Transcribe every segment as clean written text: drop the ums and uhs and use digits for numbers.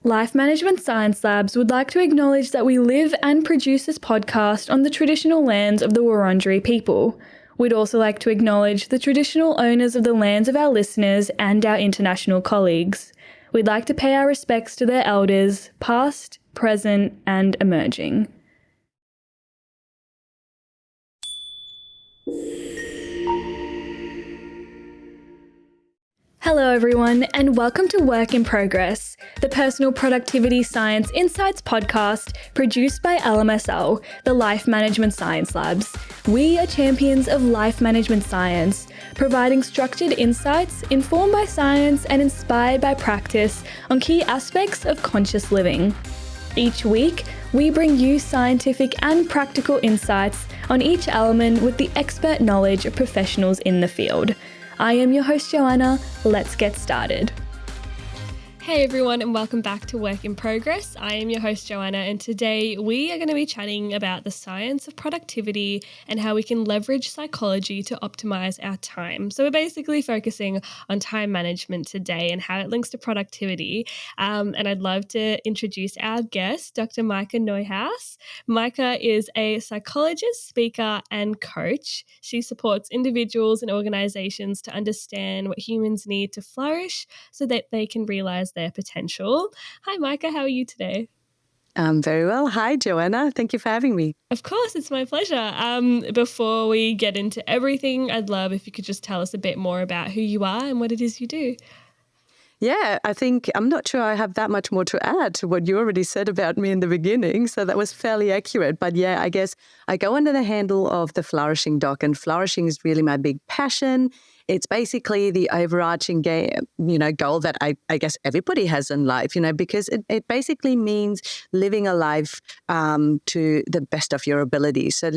Life Management Science Labs would like to acknowledge that we live and produce this podcast on the traditional lands of the Wurundjeri people. We'd also like to acknowledge the traditional owners of the lands of our listeners and our international colleagues. We'd like to pay our respects to their elders, past, present, and emerging. Hello everyone, and welcome to Work in Progress, the Personal Productivity Science Insights podcast produced by LMSL, the Life Management Science Labs. We are champions of life management science, providing structured insights informed by science and inspired by practice on key aspects of conscious living. Each week, we bring you scientific and practical insights on each element with the expert knowledge of professionals in the field. I am your host, Joanna. Let's get started. Hey everyone, and welcome back to Work in Progress. I am your host, Joanna, and today we are going to be chatting about the science of productivity and how we can leverage psychology to optimize our time. So we're basically focusing on time management today and how it links to productivity. And I'd love to introduce our guest, Dr. Maike Neuhaus. Maike is a psychologist, speaker, and coach. She supports individuals and organizations to understand what humans need to flourish so that they can realize their potential. Hi, Maike. How are you today? I'm very well. Hi, Joanna. Thank you for having me. Of course, it's my pleasure. Before we get into everything, I'd love if you could just tell us a bit more about who you are and what it is you do. Yeah, I'm not sure I have that much more to add to what you already said about me in the beginning. So that was fairly accurate. But yeah, I guess I go under the handle of the Flourishing Doc, and flourishing is really my big passion. It's basically the overarching goal that I guess everybody has in life, because it basically means living a life to the best of your ability. So,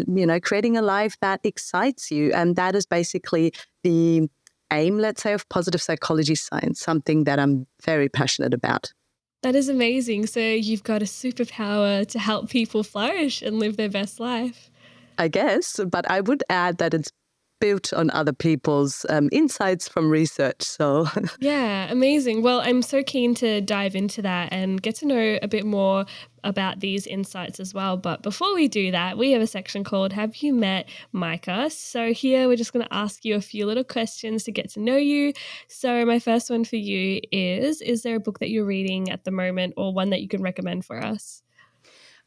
creating a life that excites you. And that is basically the aim, let's say, of positive psychology science, something that I'm very passionate about. That is amazing. So you've got a superpower to help people flourish and live their best life. I guess, but I would add that it's built on other people's insights from research. So yeah, amazing. Well, I'm so keen to dive into that and get to know a bit more about these insights as well. But before we do that, we have a section called Have You Met Maike? So here we're just going to ask you a few little questions to get to know you. So my first one for you is there a book that you're reading at the moment or one that you can recommend for us?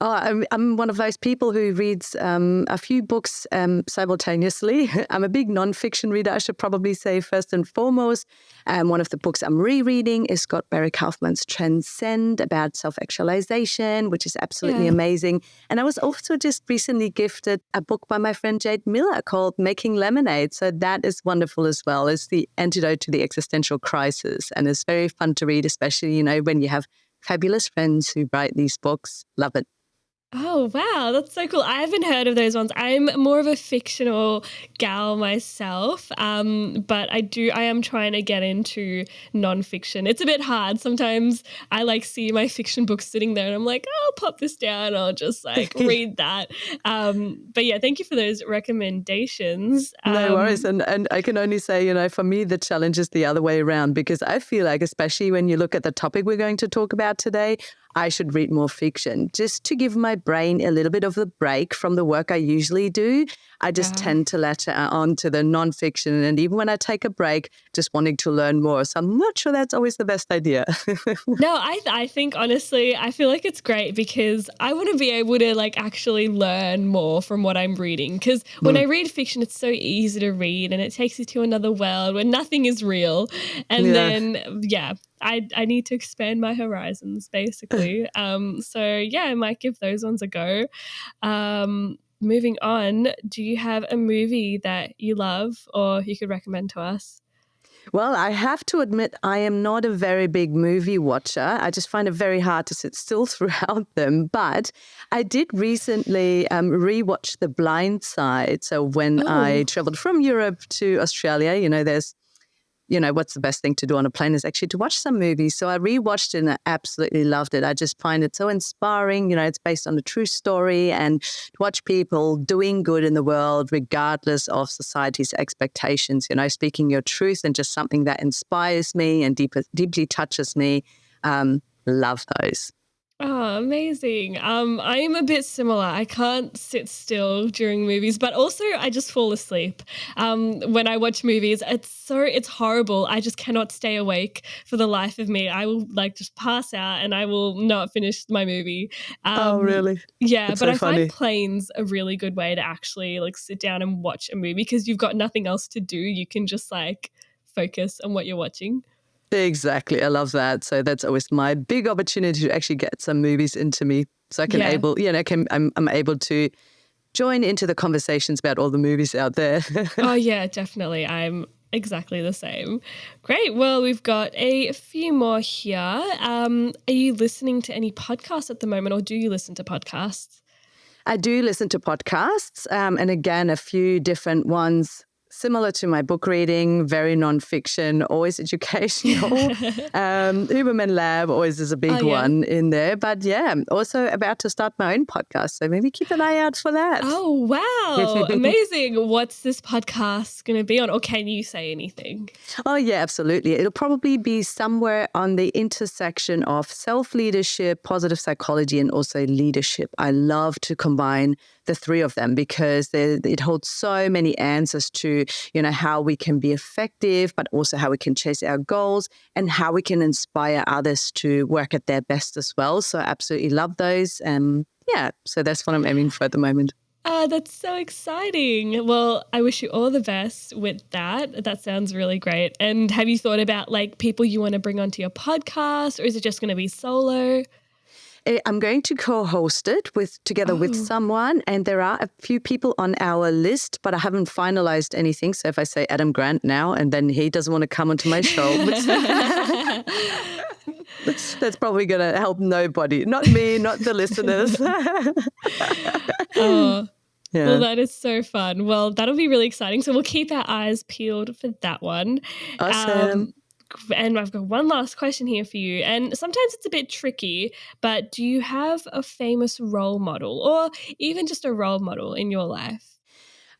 Oh, I'm one of those people who reads a few books simultaneously. I'm a big nonfiction reader, I should probably say, first and foremost. One of the books I'm rereading is Scott Barry Kaufman's Transcend, about self-actualization, which is absolutely amazing. And I was also just recently gifted a book by my friend Jade Miller called Making Lemonade. So that is wonderful as well. It's the antidote to the existential crisis. And it's very fun to read, especially, when you have fabulous friends who write these books. Love it. Oh, wow. That's so cool. I haven't heard of those ones. I'm more of a fictional gal myself, but I am trying to get into nonfiction. It's a bit hard. Sometimes I see my fiction books sitting there and I'm like, oh, I'll pop this down. I'll just read that. But yeah, thank you for those recommendations. No worries. And I can only say, for me, the challenge is the other way around, because I feel like, especially when you look at the topic we're going to talk about today, I should read more fiction just to give my brain a little bit of a break from the work I usually do. I just tend to latch on to the nonfiction. And even when I take a break, just wanting to learn more. So I'm not sure that's always the best idea. No, I think, honestly, I feel like it's great because I want to be able to actually learn more from what I'm reading. Because when I read fiction, it's so easy to read and it takes you to another world where nothing is real. And then, I need to expand my horizons, basically. I might give those ones a go. Moving on, do you have a movie that you love or you could recommend to us? Well, I have to admit, I am not a very big movie watcher. I just find it very hard to sit still throughout them. But I did recently rewatch The Blind Side. So when I traveled from Europe to Australia, there's what's the best thing to do on a plane is actually to watch some movies. So I rewatched it and I absolutely loved it. I just find it so inspiring. It's based on a true story, and to watch people doing good in the world regardless of society's expectations, speaking your truth, and just something that inspires me and deeply touches me. Love those. Oh, amazing. I'm a bit similar. I can't sit still during movies, but also I just fall asleep. When I watch movies, it's horrible. I just cannot stay awake for the life of me. I will like just pass out and I will not finish my movie. Oh, Um, really? yeah, That's but so I find funny. planes a really good way to actually like sit down and watch a movie because you've got nothing else to do. You can just like focus on what you're watching. Exactly. I love that. So that's always my big opportunity to actually get some movies into me. So I can Yeah. able, I'm able to join into the conversations about all the movies out there. Oh, yeah, definitely. I'm exactly the same. Great. Well, we've got a few more here. Are you listening to any podcasts at the moment, or do you listen to podcasts? I do listen to podcasts, and again, a few different ones similar to my book reading, very nonfiction, always educational. Huberman Lab always is a Oh, big yeah. one in there. But yeah, I'm also about to start my own podcast. So maybe keep an eye out for that. Oh, wow. Amazing. What's this podcast going to be on, or can you say anything? Oh, yeah, absolutely. It'll probably be somewhere on the intersection of self-leadership, positive psychology, and also leadership. I love to combine the three of them because it holds so many answers to, how we can be effective, but also how we can chase our goals and how we can inspire others to work at their best as well. So I absolutely love those. Yeah, so that's what I'm aiming for at the moment. Oh, that's so exciting. Well, I wish you all the best with that. That sounds really great. And have you thought about like people you want to bring onto your podcast, or is it just going to be solo? I'm going to co-host it together with Oh. someone, and there are a few people on our list, but I haven't finalized anything. So if I say Adam Grant now, and then he doesn't want to come onto my show, that's probably going to help nobody, not me, not the listeners. Oh, well, Yeah, that is so fun. Well, that'll be really exciting. So we'll keep our eyes peeled for that one. awesome. Um, and I've got one last question here for you. And sometimes it's a bit tricky, but do you have a famous role model or even just a role model in your life?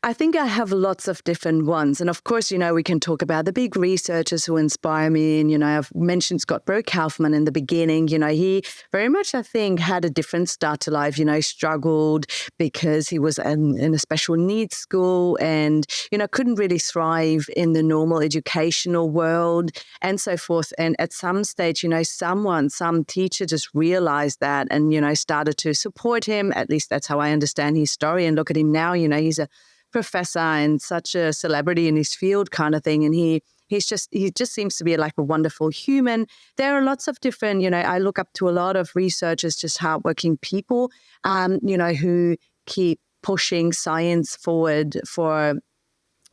I think I have lots of different ones. And of course, we can talk about the big researchers who inspire me. And, I've mentioned Scott Kaufman in the beginning. He very much, I think, had a different start to life, struggled because he was in a special needs school and, couldn't really thrive in the normal educational world and so forth. And at some stage, some teacher just realized that and, started to support him. At least that's how I understand his story. And look at him now, he's a professor and such a celebrity in his field kind of thing. And he just seems to be like a wonderful human. There are lots of different, I look up to a lot of researchers, just hardworking people, who keep pushing science forward for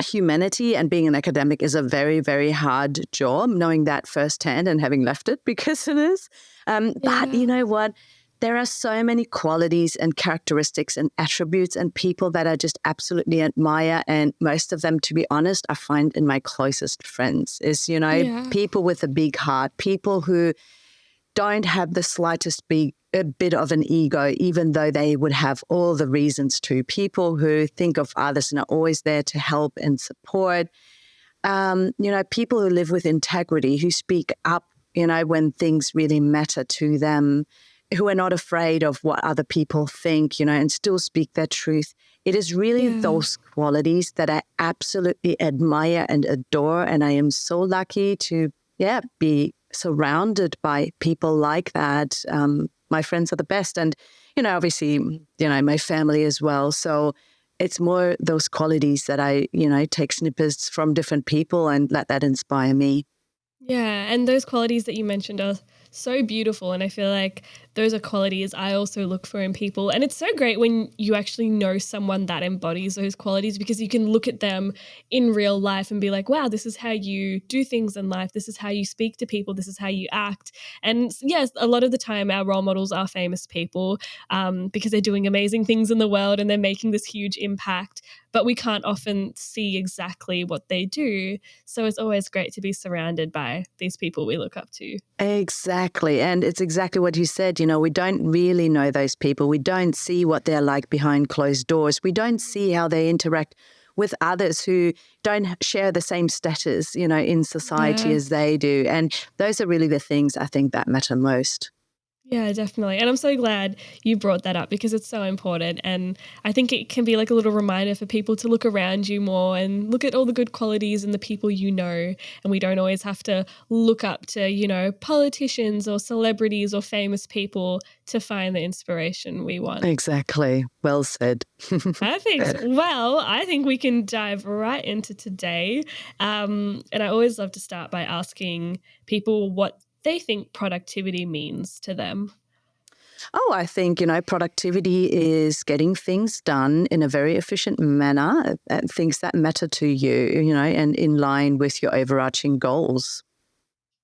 humanity. And being an academic is a very, very hard job, knowing that firsthand and having left it because it is. But you Yeah. know what? There are so many qualities and characteristics and attributes and people that I just absolutely admire. And most of them, to be honest, I find in my closest friends is, Yeah. people with a big heart, people who don't have the slightest a bit of an ego, even though they would have all the reasons to. People who think of others and are always there to help and support. People who live with integrity, who speak up, when things really matter to them, who are not afraid of what other people think, and still speak their truth. It is really Yeah. those qualities that I absolutely admire and adore. And I am so lucky to, be surrounded by people like that. My friends are the best. And, obviously, my family as well. So it's more those qualities that I, take snippets from different people and let that inspire me. Yeah, and those qualities that you mentioned are so beautiful. And I feel like those are qualities I also look for in people. And it's so great when you actually know someone that embodies those qualities because you can look at them in real life and be like, wow, this is how you do things in life. This is how you speak to people. This is how you act. And yes, a lot of the time our role models are famous people because they're doing amazing things in the world and they're making this huge impact. But we can't often see exactly what they do. So it's always great to be surrounded by these people we look up to. Exactly. And it's exactly what you said. We don't really know those people. We don't see what they're like behind closed doors. We don't see how they interact with others who don't share the same status, in society Yeah. as they do. And those are really the things I think that matter most. Yeah, definitely. And I'm so glad you brought that up because it's so important. And I think it can be like a little reminder for people to look around you more and look at all the good qualities in the people you know. And we don't always have to look up to, politicians or celebrities or famous people to find the inspiration we want. Exactly. Well said. Perfect. Well, I think we can dive right into today. And I always love to start by asking people what they think productivity means to them. Oh, I think, productivity is getting things done in a very efficient manner, things that matter to you, and in line with your overarching goals.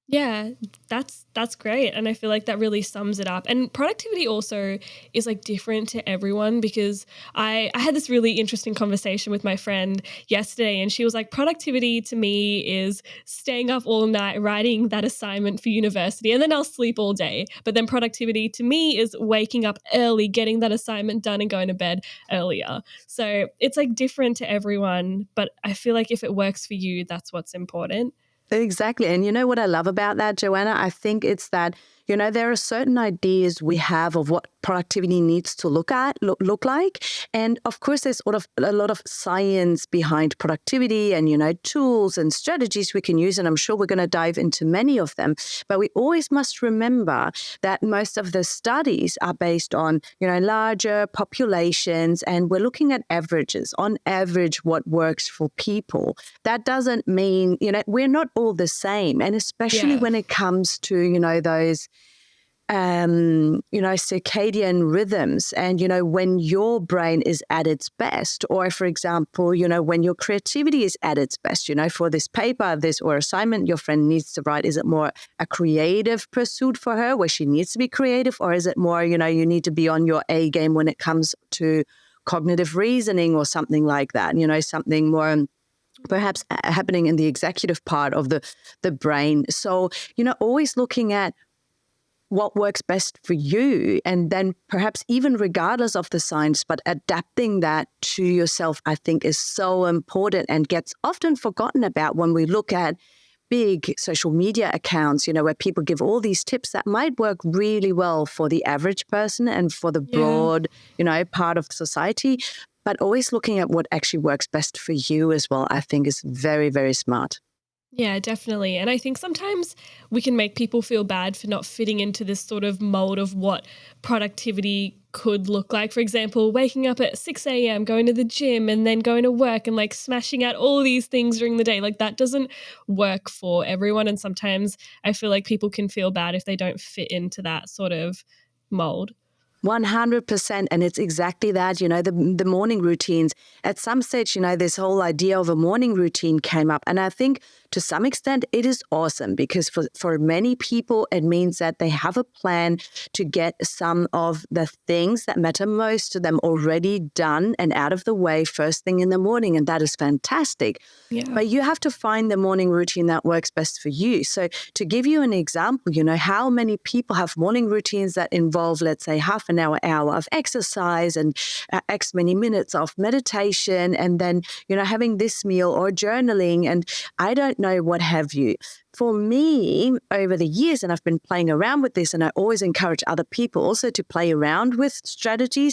Yeah, that's great. And I feel like that really sums it up. And productivity also is like different to everyone because I had this really interesting conversation with my friend yesterday and she was like, productivity to me is staying up all night writing that assignment for university and then I'll sleep all day. But then productivity to me is waking up early, getting that assignment done and going to bed earlier. So it's like different to everyone, but I feel like if it works for you, that's what's important. Exactly. And you know what I love about that, Joanna? I think it's that, there are certain ideas we have of what productivity needs to look like. And of course, there's sort of a lot of science behind productivity and, tools and strategies we can use. And I'm sure we're going to dive into many of them. But we always must remember that most of the studies are based on, larger populations. And we're looking at averages, on average, what works for people. That doesn't mean, we're not all the same. And especially when it comes to, those circadian rhythms and, when your brain is at its best, or for example, when your creativity is at its best, for this paper, or assignment your friend needs to write, is it more a creative pursuit for her where she needs to be creative? Or is it more, you need to be on your A game when it comes to cognitive reasoning or something like that, something more perhaps happening in the executive part of the brain. So, always looking at what works best for you. And then perhaps even regardless of the science, but adapting that to yourself, I think is so important and gets often forgotten about when we look at big social media accounts, where people give all these tips that might work really well for the average person and for the broad, part of society. But always looking at what actually works best for you as well, I think is very, very smart. Yeah, definitely. And I think sometimes we can make people feel bad for not fitting into this sort of mold of what productivity could look like. For example, waking up at 6 a.m., going to the gym and then going to work and like smashing out all these things during the day. Like that doesn't work for everyone. And sometimes I feel like people can feel bad if they don't fit into that sort of mold. 100%. And it's exactly that, the morning routines. At some stage, this whole idea of a morning routine came up. And I think to some extent it is awesome because for many people, it means that they have a plan to get some of the things that matter most to them already done and out of the way first thing in the morning. And that is fantastic. Yeah. But you have to find the morning routine that works best for you. So to give you an example, how many people have morning routines that involve, let's say, half an hour of exercise and X many minutes of meditation and then, having this meal or journaling and I don't know what have you. For me, over the years, and I've been playing around with this, and I always encourage other people also to play around with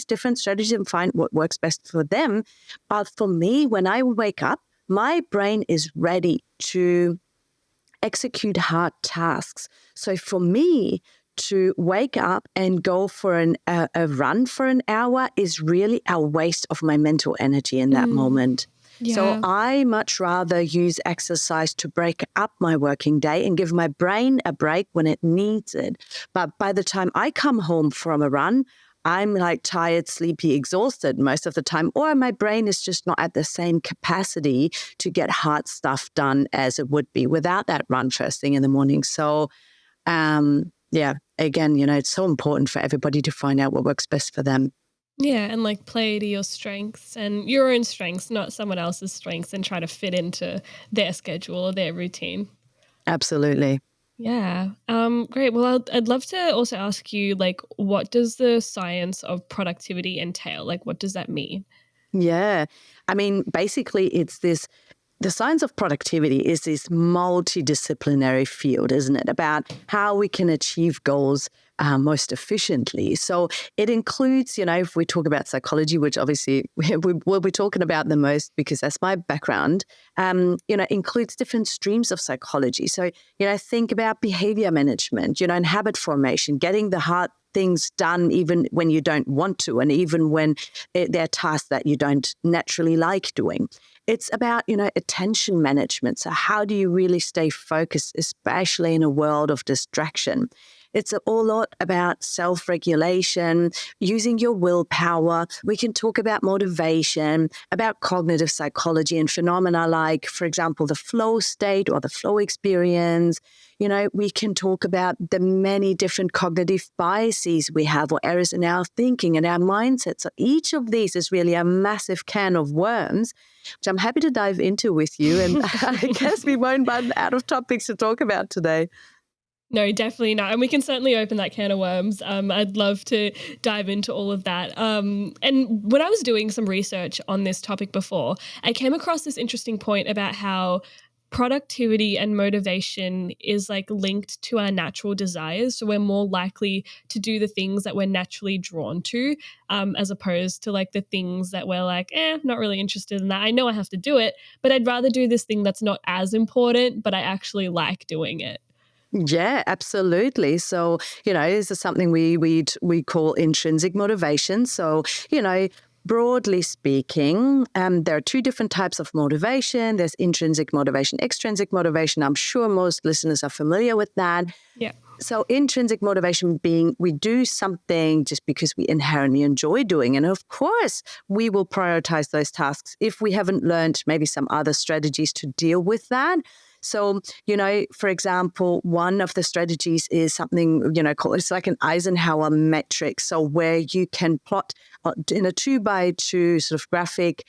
different strategies and find what works best for them. But for me, when I wake up, my brain is ready to execute hard tasks. So for me, to wake up and go for a run for an hour is really a waste of my mental energy in that moment. Yeah. So I much rather use exercise to break up my working day and give my brain a break when it needs it. But by the time I come home from a run, I'm like tired, sleepy, exhausted most of the time, or my brain is just not at the same capacity to get hard stuff done as it would be without that run first thing in the morning. So, again, it's so important for everybody to find out what works best for them. Yeah, and like play to your strengths and your own strengths, not someone else's strengths, and try to fit into their schedule or their routine. Absolutely. Yeah. Great. Well, I'd love to also ask you, like, what does the science of productivity entail? Like, what does that mean? Yeah. I mean, basically, the science of productivity is this multidisciplinary field, isn't it? About how we can achieve goals most efficiently. So it includes, if we talk about psychology, which obviously we'll be talking about the most because that's my background, includes different streams of psychology. So, think about behavior management, and habit formation, getting the hard things done even when you don't want to, and even when they're tasks that you don't naturally like doing. It's about, attention management. So how do you really stay focused, especially in a world of distraction? It's a lot about self-regulation, using your willpower. We can talk about motivation, about cognitive psychology and phenomena like, for example, the flow state or the flow experience. We can talk about the many different cognitive biases we have or errors in our thinking and our mindset. So each of these is really a massive can of worms, which I'm happy to dive into with you. And I guess we won't run out of topics to talk about today. No, definitely not. And we can certainly open that can of worms. I'd love to dive into all of that. And when I was doing some research on this topic before, I came across this interesting point about how productivity and motivation is like linked to our natural desires. So we're more likely to do the things that we're naturally drawn to, as opposed to like the things that we're like, not really interested in that. I know I have to do it, but I'd rather do this thing that's not as important, but I actually like doing it. Yeah, absolutely. So, this is something we call intrinsic motivation. So, broadly speaking, there are two different types of motivation. There's intrinsic motivation, extrinsic motivation. I'm sure most listeners are familiar with that. Yeah. So intrinsic motivation being we do something just because we inherently enjoy doing. And of course, we will prioritize those tasks if we haven't learned maybe some other strategies to deal with that. So, for example, one of the strategies is something, called, it's like an Eisenhower metric. So where you can plot in a 2x2 sort of graphic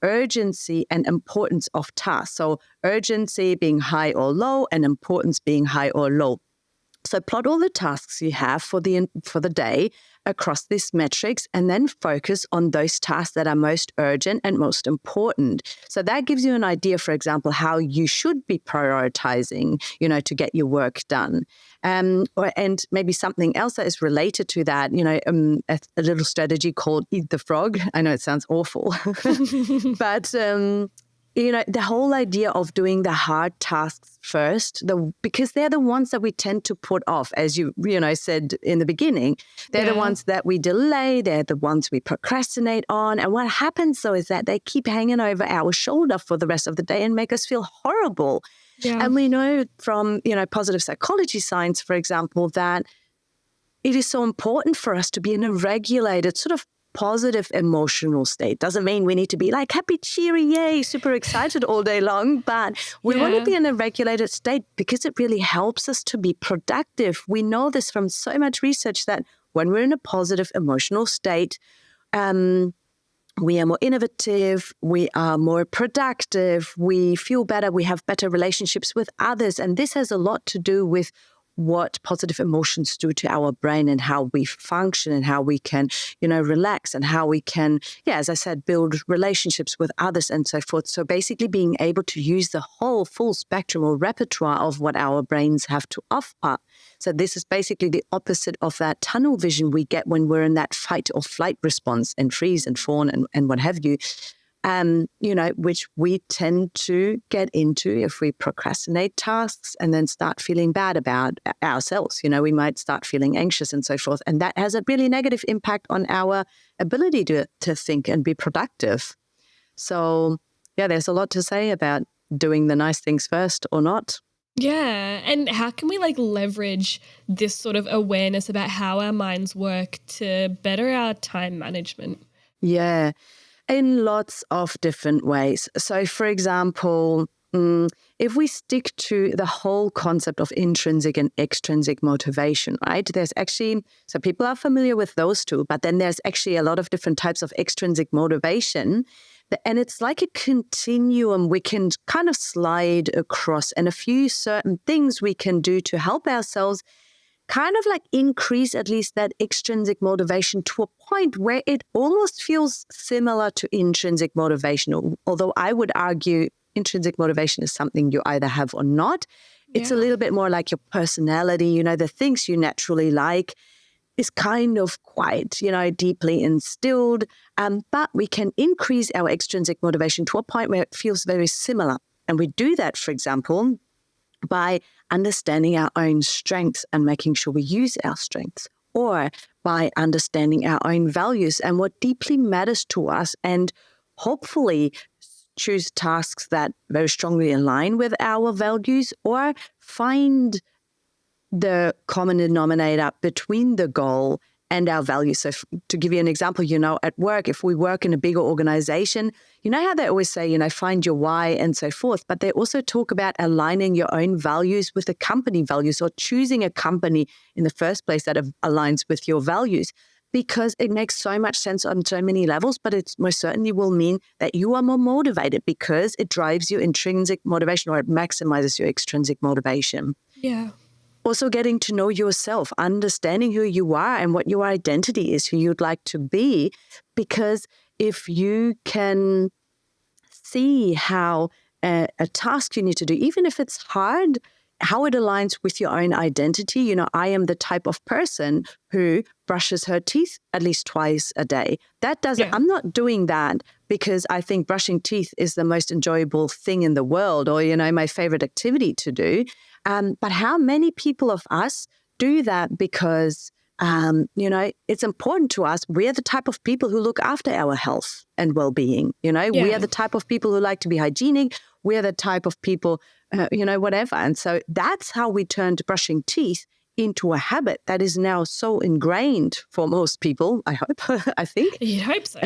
urgency and importance of tasks. So urgency being high or low and importance being high or low. So plot all the tasks you have for the day across these metrics and then focus on those tasks that are most urgent and most important. So that gives you an idea, for example, how you should be prioritizing, to get your work done. And maybe something else that is related to that, a little strategy called Eat the Frog. I know it sounds awful, but the whole idea of doing the hard tasks first, because they're the ones that we tend to put off, as you said in the beginning. They're the ones that we delay. They're the ones we procrastinate on. And what happens, though, is that they keep hanging over our shoulder for the rest of the day and make us feel horrible. Yeah. And we know from, positive psychology science, for example, that it is so important for us to be in a regulated sort of positive emotional state. Doesn't mean we need to be like happy, cheery, yay, super excited all day long, but we want to be in a regulated state because it really helps us to be productive. We know this from so much research that when we're in a positive emotional state, we are more innovative, we are more productive, we feel better, we have better relationships with others. And this has a lot to do with what positive emotions do to our brain and how we function and how we can, relax and how we can, as I said, build relationships with others and so forth. So basically being able to use the whole full spectrum or repertoire of what our brains have to offer. So this is basically the opposite of that tunnel vision we get when we're in that fight or flight response and freeze and fawn and what have you. Which we tend to get into if we procrastinate tasks and then start feeling bad about ourselves. We might start feeling anxious and so forth. And that has a really negative impact on our ability to think and be productive. So, there's a lot to say about doing the nice things first or not. Yeah. And how can we leverage this sort of awareness about how our minds work to better our time management? Yeah. In lots of different ways. So, for example, if we stick to the whole concept of intrinsic and extrinsic motivation, right? There's actually, so people are familiar with those two, but then there's actually a lot of different types of extrinsic motivation. And it's like a continuum we can kind of slide across, and a few certain things we can do to help ourselves kind of increase at least that extrinsic motivation to a point where it almost feels similar to intrinsic motivation. Although I would argue intrinsic motivation is something you either have or not. It's a little bit more like your personality, the things you naturally like is kind of quite, deeply instilled. But we can increase our extrinsic motivation to a point where it feels very similar. And we do that, for example, by understanding our own strengths and making sure we use our strengths, or by understanding our own values and what deeply matters to us, and hopefully choose tasks that very strongly align with our values, or find the common denominator between the goal and our values. So to give you an example, at work, if we work in a bigger organization, how they always say, find your why and so forth, but they also talk about aligning your own values with the company values, or choosing a company in the first place that aligns with your values, because it makes so much sense on so many levels, but it most certainly will mean that you are more motivated because it drives your intrinsic motivation, or it maximizes your extrinsic motivation. Yeah. Also getting to know yourself, understanding who you are and what your identity is, who you'd like to be. Because if you can see how a task you need to do, even if it's hard, how it aligns with your own identity. I am the type of person who brushes her teeth at least twice a day. I'm not doing that because I think brushing teeth is the most enjoyable thing in the world, or, my favorite activity to do. But how many people of us do that because, it's important to us. We're the type of people who look after our health and well-being. We are the type of people who like to be hygienic. We're the type of people, whatever. And so that's how we turned brushing teeth into a habit that is now so ingrained for most people, I hope, I think. You'd hope so.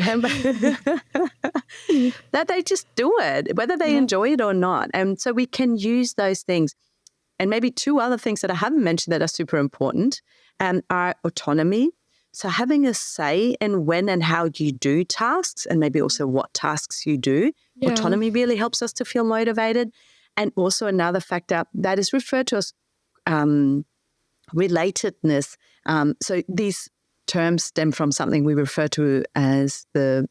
That they just do it, whether they enjoy it or not. And so we can use those things. And maybe two other things that I haven't mentioned that are super important are autonomy. So having a say in when and how you do tasks, and maybe also what tasks you do. Yeah. Autonomy really helps us to feel motivated. And also another factor that is referred to as relatedness. So these terms stem from something we refer to as the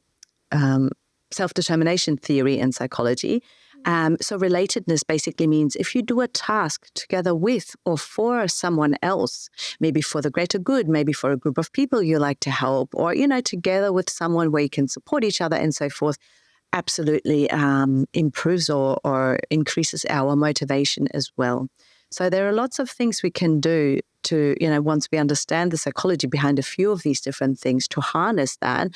self-determination theory in psychology. So relatedness basically means if you do a task together with or for someone else, maybe for the greater good, maybe for a group of people you like to help, or, together with someone where you can support each other and so forth, absolutely improves or increases our motivation as well. So there are lots of things we can do to, once we understand the psychology behind a few of these different things, to harness that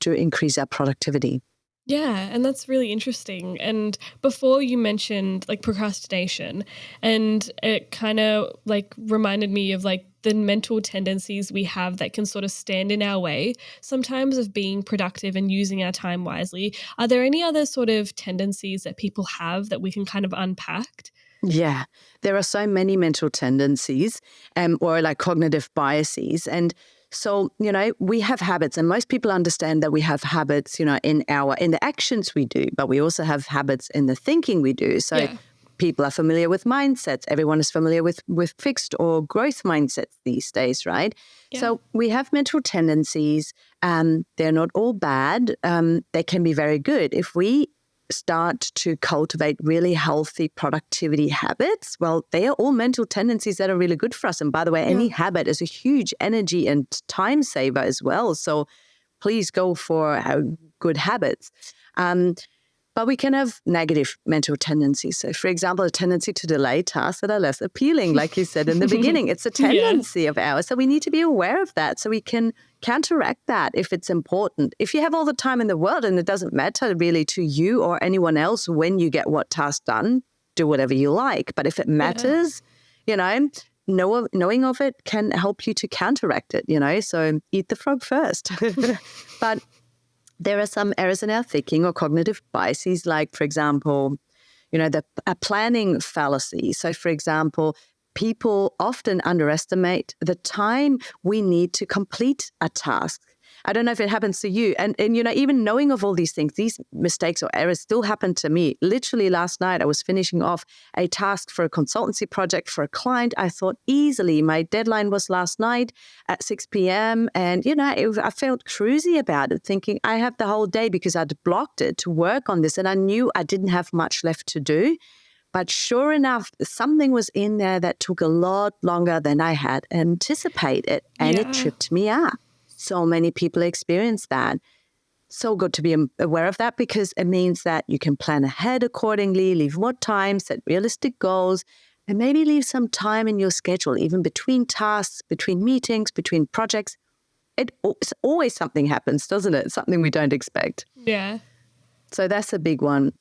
to increase our productivity. Yeah, and that's really interesting. And before you mentioned procrastination, and it kind of reminded me of the mental tendencies we have that can sort of stand in our way sometimes of being productive and using our time wisely. Are there any other sort of tendencies that people have that we can kind of unpack? Yeah, there are so many mental tendencies or cognitive biases. And so, we have habits, and most people understand that we have habits, in the actions we do, but we also have habits in the thinking we do. So people are familiar with mindsets. Everyone is familiar with fixed or growth mindsets these days, right? Yeah. So we have mental tendencies. They're not all bad. They can be very good. If we start to cultivate really healthy productivity habits, well, they are all mental tendencies that are really good for us. And by the way, any habit is a huge energy and time saver as well. So please go for good habits. But we can have negative mental tendencies. So, for example, a tendency to delay tasks that are less appealing, like you said in the beginning. It's a tendency of ours. So we need to be aware of that so we can counteract that if it's important. If you have all the time in the world and it doesn't matter really to you or anyone else when you get what task done, do whatever you like. But if it matters, knowing of it can help you to counteract it, so eat the frog first. But there are some errors in our thinking or cognitive biases, like, for example, a planning fallacy. So, for example, people often underestimate the time we need to complete a task. I don't know if it happens to you. And even knowing of all these things, these mistakes or errors still happen to me. Literally last night, I was finishing off a task for a consultancy project for a client. I thought easily my deadline was last night at 6 p.m. And, I felt cruisy about it, thinking I have the whole day because I'd blocked it to work on this. And I knew I didn't have much left to do. But sure enough, something was in there that took a lot longer than I had anticipated, and it Yeah. tripped me up. So many people experience that. So good to be aware of that, because it means that you can plan ahead accordingly, leave more time, set realistic goals, and maybe leave some time in your schedule, even between tasks, between meetings, between projects. It's always something happens, doesn't it? Something we don't expect. Yeah. So that's a big one.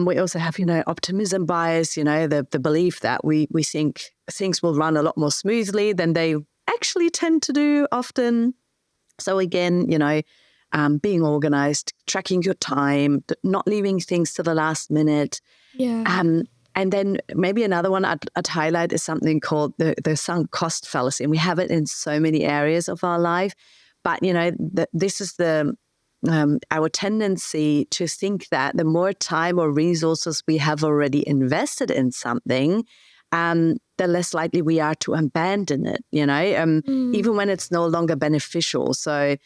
We also have, optimism bias, the belief that we think things will run a lot more smoothly than they actually tend to do often. So again, being organized, tracking your time, not leaving things to the last minute. Yeah. And then maybe another one I'd highlight is something called the sunk cost fallacy. And we have it in so many areas of our life. But, this is our tendency to think that the more time or resources we have already invested in something, the less likely we are to abandon it, even when it's no longer beneficial. So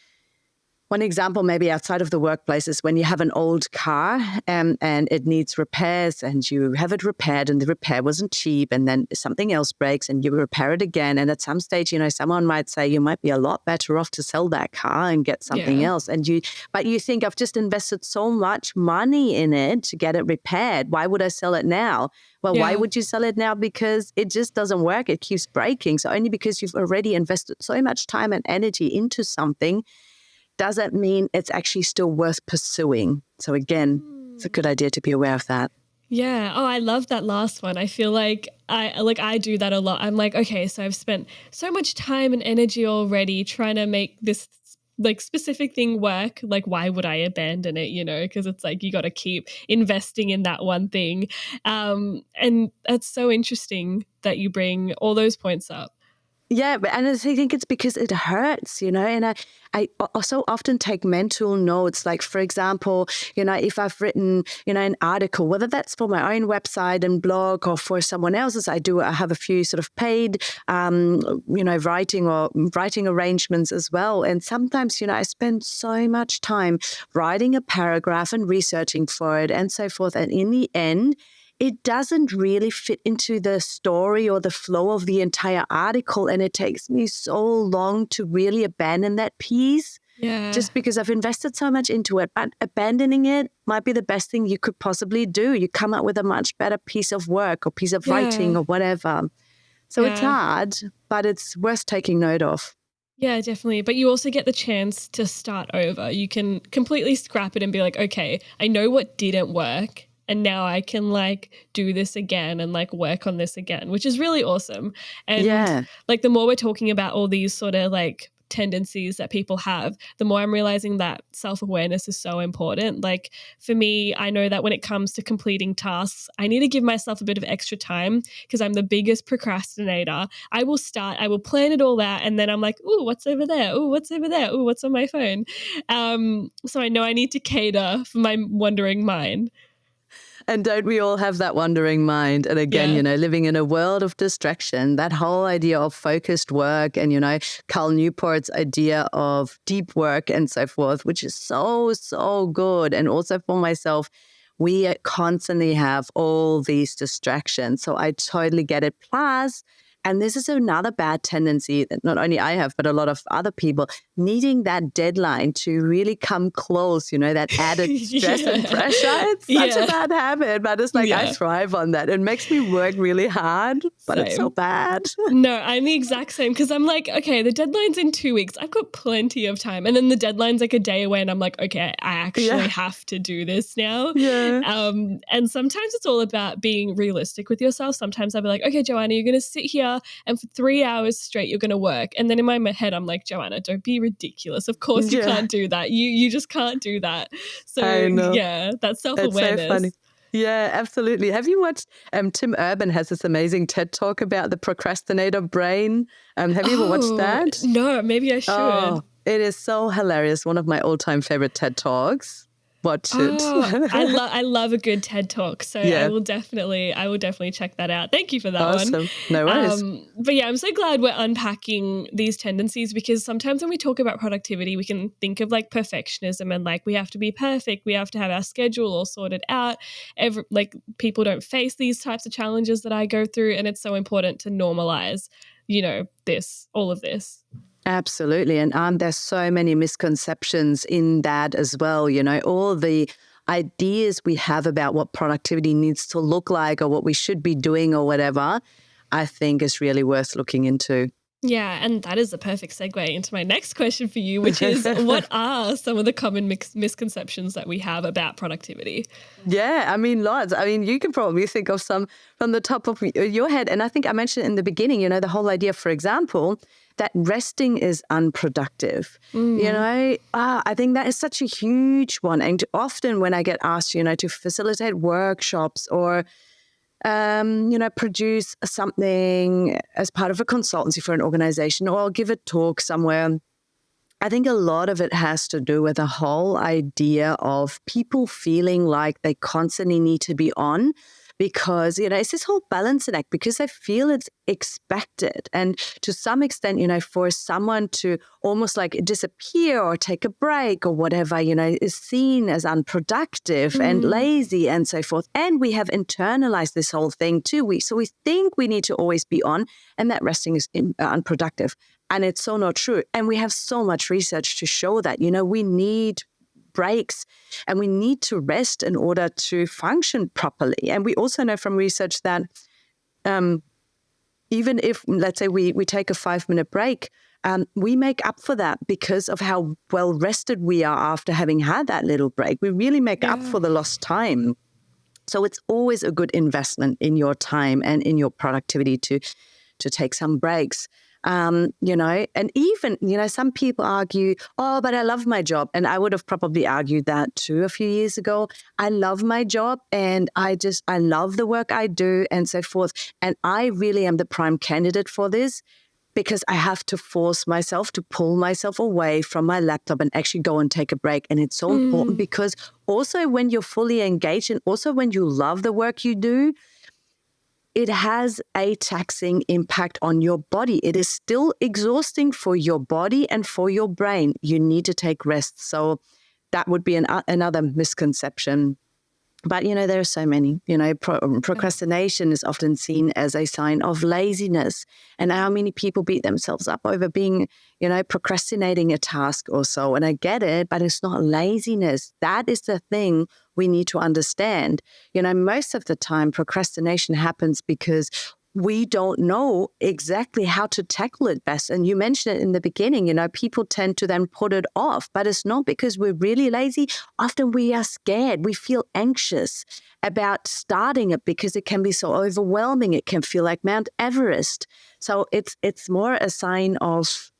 one example, maybe outside of the workplace, is when you have an old car and it needs repairs, and you have it repaired and the repair wasn't cheap, and then something else breaks and you repair it again. And at some stage, someone might say you might be a lot better off to sell that car and get something else. But you think, I've just invested so much money in it to get it repaired. Why would I sell it now? Well, why would you sell it now? Because it just doesn't work. It keeps breaking. So only because you've already invested so much time and energy into something doesn't mean it's actually still worth pursuing. So again, it's a good idea to be aware of that. Yeah. Oh, I love that last one. I feel like I do that a lot. I'm like, okay, so I've spent so much time and energy already trying to make this specific thing work. Like, why would I abandon it? Because it's like, you got to keep investing in that one thing. And that's so interesting that you bring all those points up. Yeah, and I think it's because it hurts, and I also often take mental notes. Like, for example, if I've written, an article, whether that's for my own website and blog or for someone else's, I have a few sort of paid, writing arrangements as well. And sometimes, I spend so much time writing a paragraph and researching for it and so forth. And in the end, it doesn't really fit into the story or the flow of the entire article. And it takes me so long to really abandon that piece just because I've invested so much into it. But abandoning it might be the best thing you could possibly do. You come up with a much better piece of work or piece of writing or whatever. So it's hard, but it's worth taking note of. Yeah, definitely. But you also get the chance to start over. You can completely scrap it and be like, okay, I know what didn't work. And now I can do this again and work on this again, which is really awesome. And the more we're talking about all these sort of tendencies that people have, the more I'm realizing that self-awareness is so important. For me, I know that when it comes to completing tasks, I need to give myself a bit of extra time because I'm the biggest procrastinator. I will plan it all out, and then I'm like, ooh, what's over there? Ooh, what's over there? Ooh, what's on my phone? So I know I need to cater for my wandering mind. And don't we all have that wandering mind? And again, living in a world of distraction, that whole idea of focused work and, Cal Newport's idea of deep work and so forth, which is so, so good. And also for myself, we constantly have all these distractions. So I totally get it. Plus, and this is another bad tendency that not only I have, but a lot of other people, needing that deadline to really come close, that added stress and pressure. It's such a bad habit, but it's I thrive on that. It makes me work really hard, but it's so bad. No, I'm the exact same because I'm like, okay, the deadline's in 2 weeks. I've got plenty of time. And then the deadline's a day away and I'm like, okay, I actually have to do this now. Yeah. And sometimes it's all about being realistic with yourself. Sometimes I'll be like, okay, Joanna, you're going to sit here and for 3 hours straight, you're going to work. And then in my head, I'm like, Joanna, don't be ridiculous. Of course you can't do that. You just can't do that. So that's self-awareness. It's so funny. Yeah, absolutely. Have you watched, Tim Urban has this amazing TED Talk about the procrastinator brain. Have you ever watched that? No, maybe I should. Oh, it is so hilarious. One of my all-time favorite TED Talks. watch it. Oh, I love a good TED Talk. So Yeah. I will definitely check that out. Thank you for that Awesome. No worries. But yeah, I'm so glad we're unpacking these tendencies, because sometimes when we talk about productivity, we can think of like perfectionism and like we have to be perfect. We have to have our schedule all sorted out. Like people don't face these types of challenges that I go through. And it's so important to normalize, all of this. Absolutely. And there's so many misconceptions in that as well. All the ideas we have about what productivity needs to look like or what we should be doing or whatever, I think is really worth looking into. Yeah, and that is the perfect segue into my next question for you, which is what are some of the common misconceptions that we have about productivity? Yeah, I mean, lots. I mean, you can probably think of some from the top of your head. And I think I mentioned in the beginning, the whole idea, for example, that resting is unproductive. I think that is such a huge one. And often when I get asked, to facilitate workshops or produce something as part of a consultancy for an organization or give a talk somewhere, I think a lot of it has to do with the whole idea of people feeling like they constantly need to be on because, it's this whole balancing act because they feel it's expected. And to some extent, for someone to almost like disappear or take a break or whatever, is seen as unproductive and lazy and so forth. And we have internalized this whole thing too. So we think we need to always be on and that resting is unproductive. And it's so not true. And we have so much research to show that, we need breaks and we need to rest in order to function properly. And we also know from research that even if, let's say, we take a 5-minute break, we make up for that because of how well rested we are after having had that little break. We really make up for the lost time. So it's always a good investment in your time and in your productivity to take some breaks. And even, some people argue, oh, but I love my job. And I would have probably argued that too a few years ago. I love my job and I love the work I do and so forth. And I really am the prime candidate for this because I have to force myself to pull myself away from my laptop and actually go and take a break. And it's so important because also when you're fully engaged and also when you love the work you do, it has a taxing impact on your body. It is still exhausting for your body and for your brain. You need to take rest. So that would be another misconception. But, there are so many. Procrastination is often seen as a sign of laziness. And how many people beat themselves up over being, procrastinating a task or so. And I get it, but it's not laziness. That is the thing we need to understand. Most of the time, procrastination happens because we don't know exactly how to tackle it best. And you mentioned it in the beginning, people tend to then put it off, but it's not because we're really lazy. Often we are scared. We feel anxious about starting it because it can be so overwhelming. It can feel like Mount Everest. So it's more a sign of,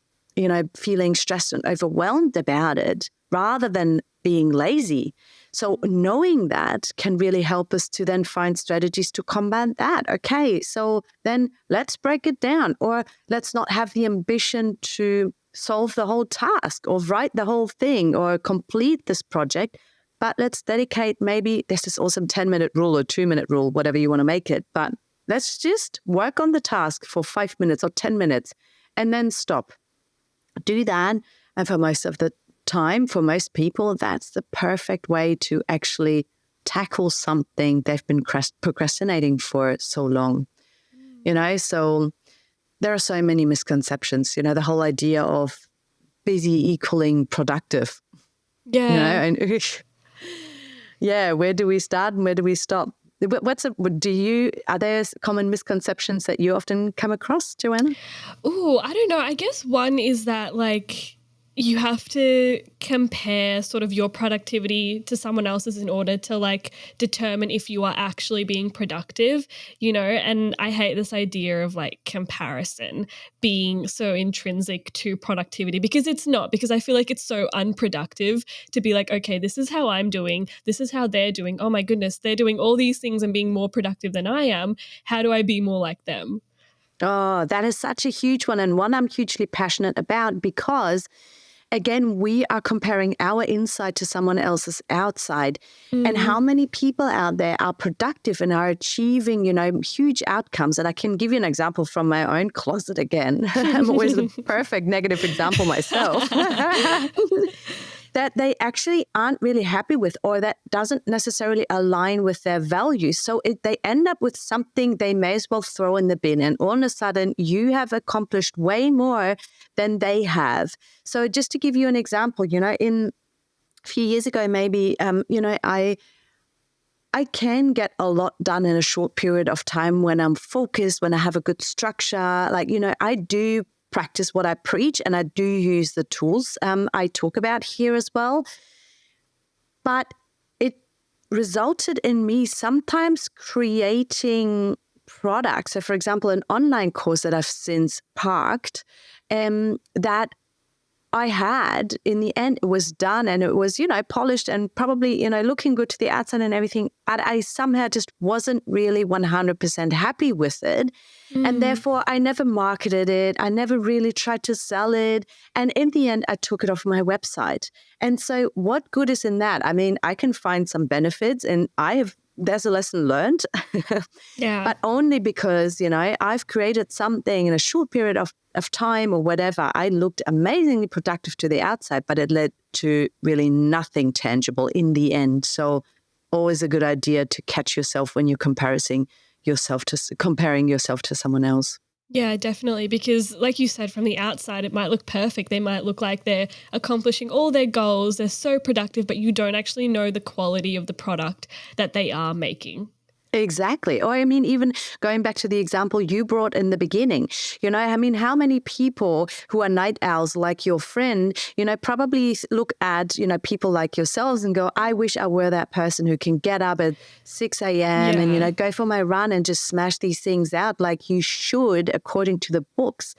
feeling stressed and overwhelmed about it rather than being lazy. So knowing that can really help us to then find strategies to combat that. Okay, so then let's break it down, or let's not have the ambition to solve the whole task or write the whole thing or complete this project, but let's dedicate maybe this awesome 10-minute rule or 2-minute rule, whatever you want to make it. But let's just work on the task for 5 minutes or 10 minutes and then stop. Do that. And for most of the time, for most people, that's the perfect way to actually tackle something they've been procrastinating for so long. So there are so many misconceptions, the whole idea of busy equaling productive. Yeah. Where do we start and where do we stop? Are there common misconceptions that you often come across, Joanna? Oh, I don't know. I guess one is that you have to compare sort of your productivity to someone else's in order to determine if you are actually being productive, and I hate this idea of comparison being so intrinsic to productivity because it's not, because I feel like it's so unproductive to be like, okay, this is how I'm doing. This is how they're doing. Oh my goodness, they're doing all these things and being more productive than I am. How do I be more like them? Oh, that is such a huge one and one I'm hugely passionate about because again, we are comparing our inside to someone else's outside. And how many people out there are productive and are achieving, huge outcomes? And I can give you an example from my own closet again. I'm always the perfect negative example myself. That they actually aren't really happy with, or that doesn't necessarily align with their values. So they end up with something they may as well throw in the bin. And all of a sudden, you have accomplished way more than they have. So just to give you an example, in a few years ago, maybe, I can get a lot done in a short period of time when I'm focused, when I have a good structure. Like, I do practice what I preach, and I do use the tools I talk about here as well. But it resulted in me sometimes creating products. So, for example, an online course that I've since parked, that I had, in the end, it was done and it was, polished and probably, looking good to the outside and everything. But I somehow just wasn't really 100% happy with it. And therefore, I never marketed it. I never really tried to sell it. And in the end, I took it off my website. And so what good is in that? I mean, I can find some benefits, and there's a lesson learned, Yeah. but only because, I've created something in a short period of time or whatever. I looked amazingly productive to the outside, but it led to really nothing tangible in the end. So always a good idea to catch yourself when you're comparing yourself to someone else. Yeah, definitely. Because like you said, from the outside, it might look perfect. They might look like they're accomplishing all their goals. They're so productive, but you don't actually know the quality of the product that they are making. Exactly. Or I mean, even going back to the example you brought in the beginning, how many people who are night owls like your friend, probably look at, people like yourselves and go, I wish I were that person who can get up at 6 a.m. and, go for my run and just smash these things out like you should, according to the books.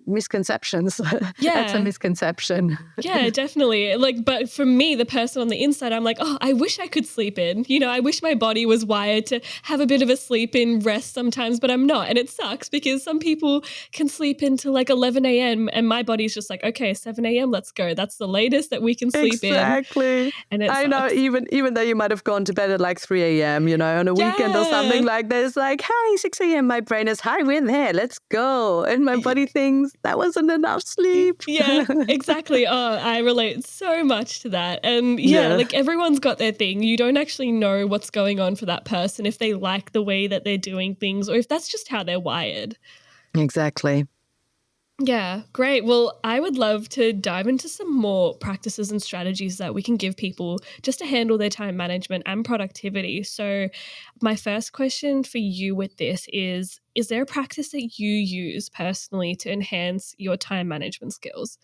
Misconceptions. Yeah. That's a misconception. Yeah, definitely. But for me, the person on the inside, I'm like, I wish I could sleep in. I wish my body was wired to have a bit of a sleep in rest sometimes, but I'm not. And it sucks because some people can sleep into like 11 a.m. and my body's just like, okay, 7 a.m., let's go. That's the latest that we can sleep in. Exactly. And it I sucks. know, even though you might have gone to bed at like 3 a.m., on a weekend or something like this, like, hey, 6 a.m., my brain is, hi, we're there, let's go. And my body thinks, that wasn't enough sleep. Yeah, exactly. I relate so much to that. And like everyone's got their thing. You don't actually know what's going on for that person, if they like the way that they're doing things or if that's just how they're wired. Exactly. Yeah, great. Well, I would love to dive into some more practices and strategies that we can give people just to handle their time management and productivity. So my first question for you with this is there a practice that you use personally to enhance your time management skills?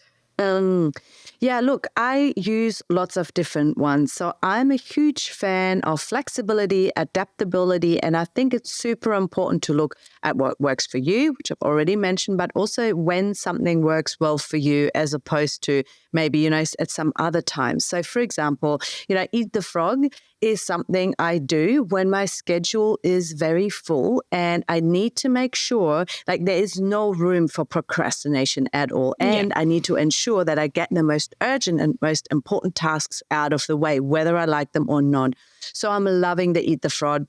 Yeah, look, I use lots of different ones. So I'm a huge fan of flexibility, adaptability, and I think it's super important to look at what works for you, which I've already mentioned, but also when something works well for you as opposed to maybe, at some other times. So for example, eat the frog is something I do when my schedule is very full and I need to make sure like there is no room for procrastination at all. And I need to ensure that I get the most urgent and most important tasks out of the way, whether I like them or not. So I'm loving the eat the frog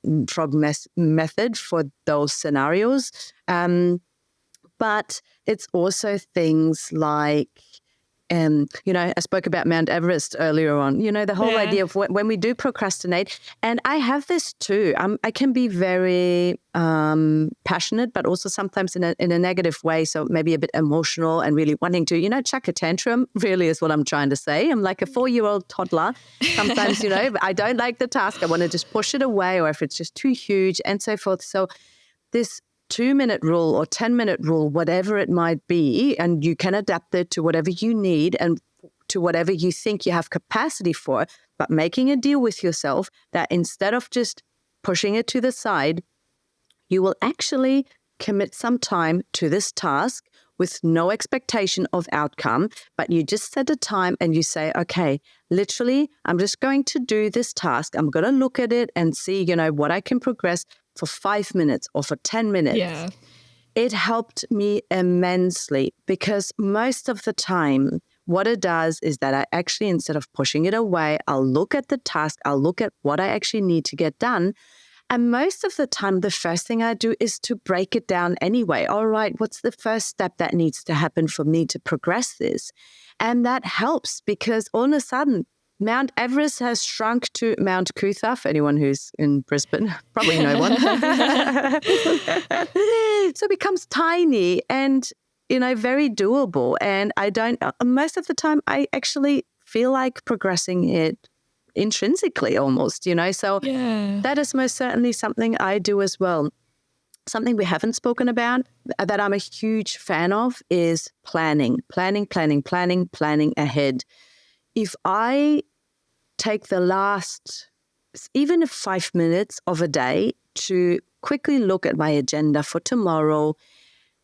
method for those scenarios. But it's also things like, I spoke about Mount Everest earlier on, the whole idea of when we do procrastinate. And I have this too. I can be very passionate, but also sometimes in a negative way. So maybe a bit emotional and really wanting to, chuck a tantrum really is what I'm trying to say. I'm like a 4-year-old toddler. Sometimes, if I don't like the task, I want to just push it away, or if it's just too huge and so forth. So this 2-minute rule or 10-minute rule, whatever it might be, and you can adapt it to whatever you need and to whatever you think you have capacity for, but making a deal with yourself that instead of just pushing it to the side, you will actually commit some time to this task with no expectation of outcome, but you just set a time and you say, okay, literally, I'm just going to do this task. I'm going to look at it and see, what I can progress for 5 minutes or for 10 minutes. Yeah. It helped me immensely because most of the time what it does is that I actually, instead of pushing it away, I'll look at the task, I'll look at what I actually need to get done. And most of the time, the first thing I do is to break it down anyway. All right, what's the first step that needs to happen for me to progress this? And that helps because all of a sudden, Mount Everest has shrunk to Mount Cootha, for anyone who's in Brisbane, probably no one. So it becomes tiny and, very doable. And most of the time, I actually feel like progressing it intrinsically almost, So that is most certainly something I do as well. Something we haven't spoken about that I'm a huge fan of is planning ahead. If I take the last, even 5 minutes of a day to quickly look at my agenda for tomorrow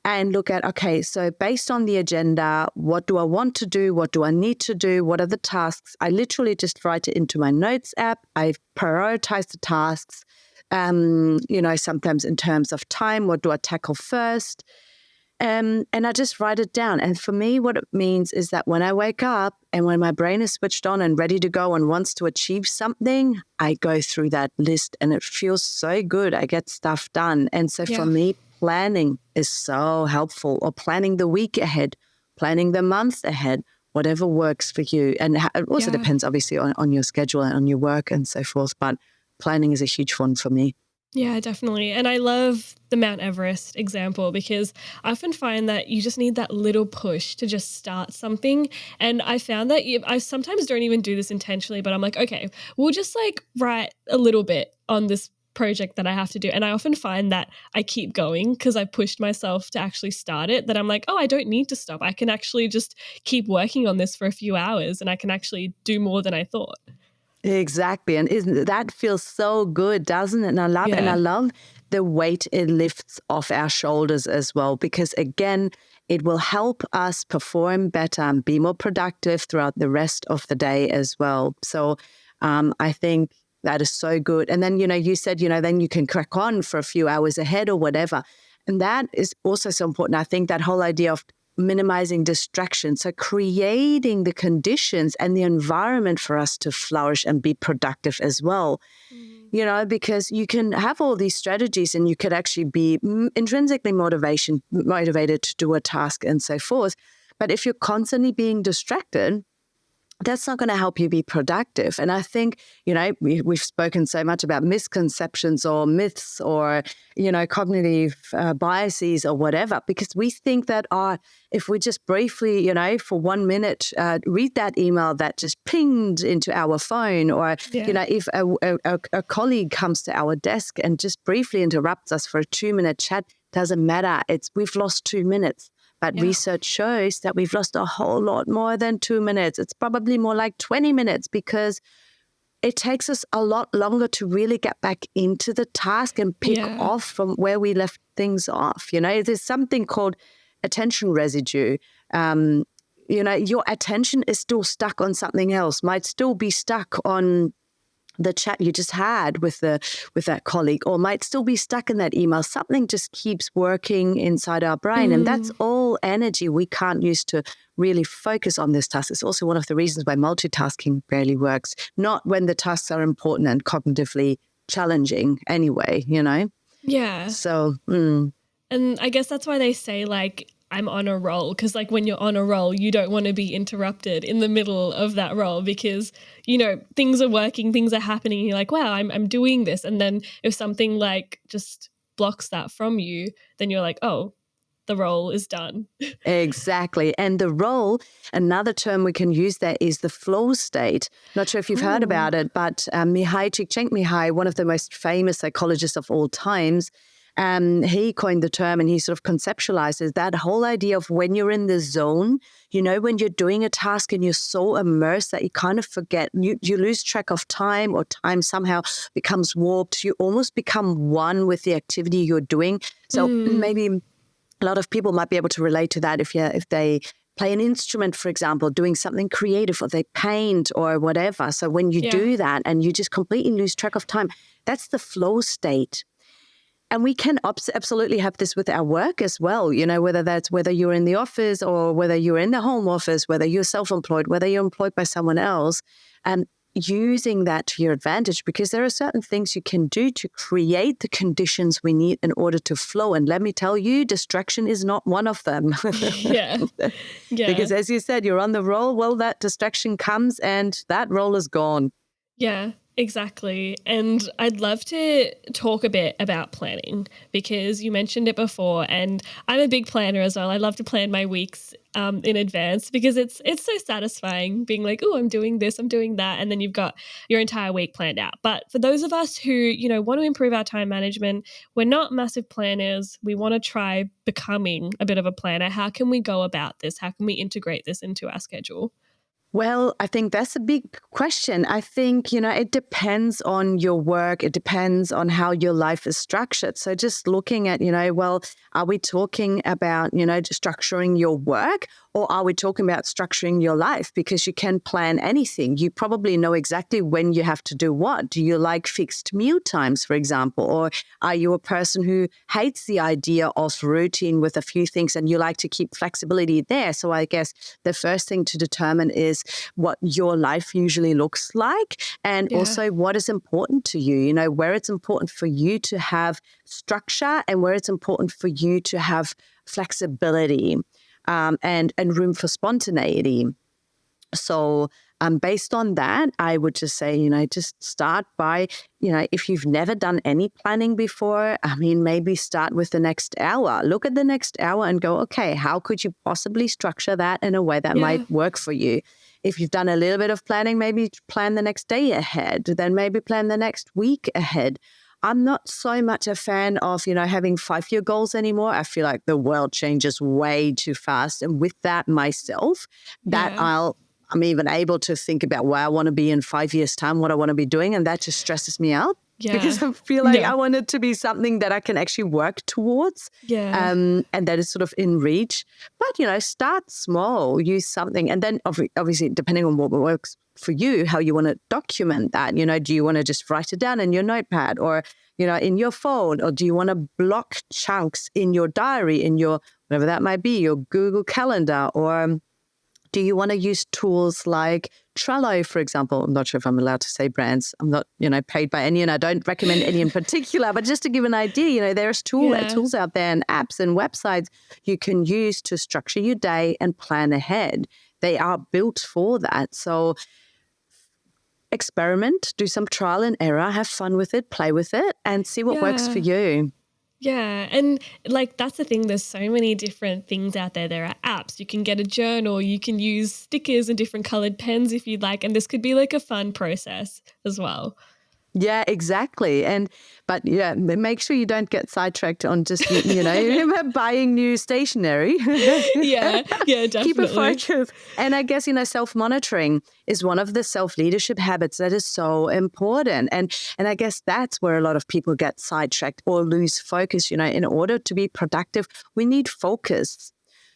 and look at, okay, so based on the agenda, what do I want to do? What do I need to do? What are the tasks? I literally just write it into my notes app. I prioritize the tasks, sometimes in terms of time, what do I tackle first? And I just write it down. And for me, what it means is that when I wake up and when my brain is switched on and ready to go and wants to achieve something, I go through that list and it feels so good. I get stuff done. And so for me, planning is so helpful, or planning the week ahead, planning the month ahead, whatever works for you. And it also depends, obviously, on your schedule and on your work and so forth. But planning is a huge one for me. Yeah, definitely. And I love the Mount Everest example because I often find that you just need that little push to just start something. And I found that I sometimes don't even do this intentionally, but I'm like, okay, we'll just write a little bit on this project that I have to do. And I often find that I keep going because I pushed myself to actually start it, that I'm like, oh, I don't need to stop. I can actually just keep working on this for a few hours and I can actually do more than I thought. Exactly. And that feels so good, doesn't it? And I love the weight it lifts off our shoulders as well, because again, it will help us perform better and be more productive throughout the rest of the day as well. So I think that is so good. And then, you said, then you can crack on for a few hours ahead or whatever. And that is also so important. I think that whole idea of minimizing distraction. So creating the conditions and the environment for us to flourish and be productive as well. Because you can have all these strategies and you could actually be intrinsically motivated to do a task and so forth. But if you're constantly being distracted, that's not going to help you be productive. And I think, we've spoken so much about misconceptions or myths or, cognitive biases or whatever, because we think that if we just briefly, for 1 minute, read that email that just pinged into our phone, or, if a colleague comes to our desk and just briefly interrupts us for a 2-minute chat, doesn't matter. We've lost 2 minutes. But research shows that we've lost a whole lot more than 2 minutes. It's probably more like 20 minutes because it takes us a lot longer to really get back into the task and pick off from where we left things off. There's something called attention residue. Your attention is still stuck on something else, might still be stuck on the chat you just had with that colleague, or might still be stuck in that email. Something just keeps working inside our brain. And that's all energy we can't use to really focus on this task. It's also one of the reasons why multitasking barely works, not when the tasks are important and cognitively challenging anyway, Yeah. So, And I guess that's why they say I'm on a roll, because when you're on a roll, you don't want to be interrupted in the middle of that roll because, things are working, things are happening. You're like, wow, I'm doing this. And then if something just blocks that from you, then you're like, oh, the roll is done. Exactly. And the roll, another term we can use there is the flow state. Not sure if you've heard about it, but Csikszentmihalyi, one of the most famous psychologists of all times, he coined the term, and he sort of conceptualizes that whole idea of when you're in the zone, when you're doing a task and you're so immersed that you kind of forget, you lose track of time, or time somehow becomes warped. You almost become one with the activity you're doing. So maybe a lot of people might be able to relate to that if they play an instrument, for example, doing something creative, or they paint or whatever. So when you do that and you just completely lose track of time, that's the flow state. And we can absolutely have this with our work as well, whether you're in the office or whether you're in the home office, whether you're self-employed, whether you're employed by someone else, and using that to your advantage, because there are certain things you can do to create the conditions we need in order to flow. And let me tell you, distraction is not one of them. Yeah. Because as you said, you're on the roll. Well, that distraction comes and that roll is gone. Yeah, exactly. And I'd love to talk a bit about planning, because you mentioned it before, and I'm a big planner as well. I love to plan my weeks in advance, because it's so satisfying being like, oh, I'm doing this, I'm doing that, and then you've got your entire week planned out. But for those of us who, want to improve our time management, we're not massive planners. We want to try becoming a bit of a planner. How can we go about this? How can we integrate this into our schedule? Well, I think that's a big question. I think, it depends on your work. It depends on how your life is structured. So just looking at, are we talking about, structuring your work, or are we talking about structuring your life? Because you can plan anything. You probably know exactly when you have to do what. Do you like fixed meal times, for example? Or are you a person who hates the idea of routine with a few things and you like to keep flexibility there? So I guess the first thing to determine is what your life usually looks like, and also what is important to you, where it's important for you to have structure and where it's important for you to have flexibility and room for spontaneity. So based on that, I would just say, just start by, if you've never done any planning before, maybe start with the next hour. Look at the next hour and go, okay, how could you possibly structure that in a way that might work for you? If you've done a little bit of planning, maybe plan the next day ahead, then maybe plan the next week ahead. I'm not so much a fan of, having 5-year goals anymore. I feel like the world changes way too fast. And with that myself, I'm even able to think about where I want to be in 5 years' time, what I want to be doing. And that just stresses me out because I feel like I want it to be something that I can actually work towards and that is sort of in reach. But, start small, use something. And then obviously, depending on what works for you, how you want to document that, do you want to just write it down in your notepad or, in your phone, or do you want to block chunks in your diary, in your, whatever that might be, your Google Calendar, or do you want to use tools like Trello, for example? I'm not sure if I'm allowed to say brands. I'm not, paid by any, and I don't recommend any in particular. But just to give an idea, there's tools out there and apps and websites you can use to structure your day and plan ahead. They are built for that. So experiment, do some trial and error, have fun with it, play with it, and see what works for you. Yeah. And that's the thing. There's so many different things out there. There are apps. You can get a journal. You can use stickers and different colored pens if you'd like. And this could be a fun process as well. Yeah, exactly. But make sure you don't get sidetracked on just, buying new stationery. Yeah, definitely. Keep it focused. And I guess, self-monitoring is one of the self-leadership habits that is so important. And I guess that's where a lot of people get sidetracked or lose focus. In order to be productive, we need focus.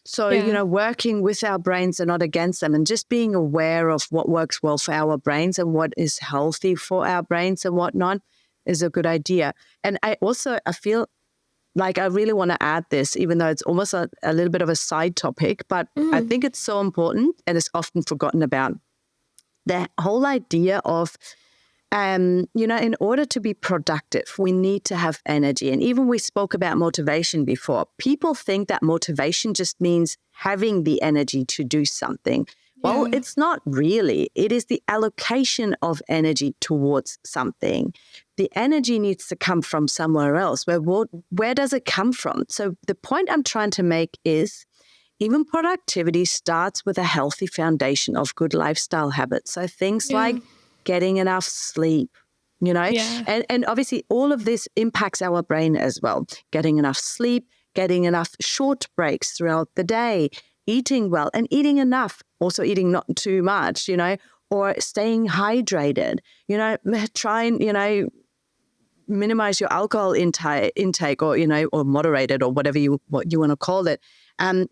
So, working with our brains and not against them, and just being aware of what works well for our brains and what is healthy for our brains and whatnot is a good idea. And I feel like I really want to add this, even though it's almost a little bit of a side topic, but I think it's so important and it's often forgotten about. The whole idea of in order to be productive, we need to have energy. And even we spoke about motivation before. People think that motivation just means having the energy to do something. Well, it's not really. It is the allocation of energy towards something. The energy needs to come from somewhere else. Where does it come from? So the point I'm trying to make is even productivity starts with a healthy foundation of good lifestyle habits. So things like getting enough sleep, and obviously all of this impacts our brain as well. Getting enough sleep, getting enough short breaks throughout the day, eating well and eating enough, also eating not too much, or staying hydrated, try and, minimize your alcohol intake or, or moderate it or what you want to call it. And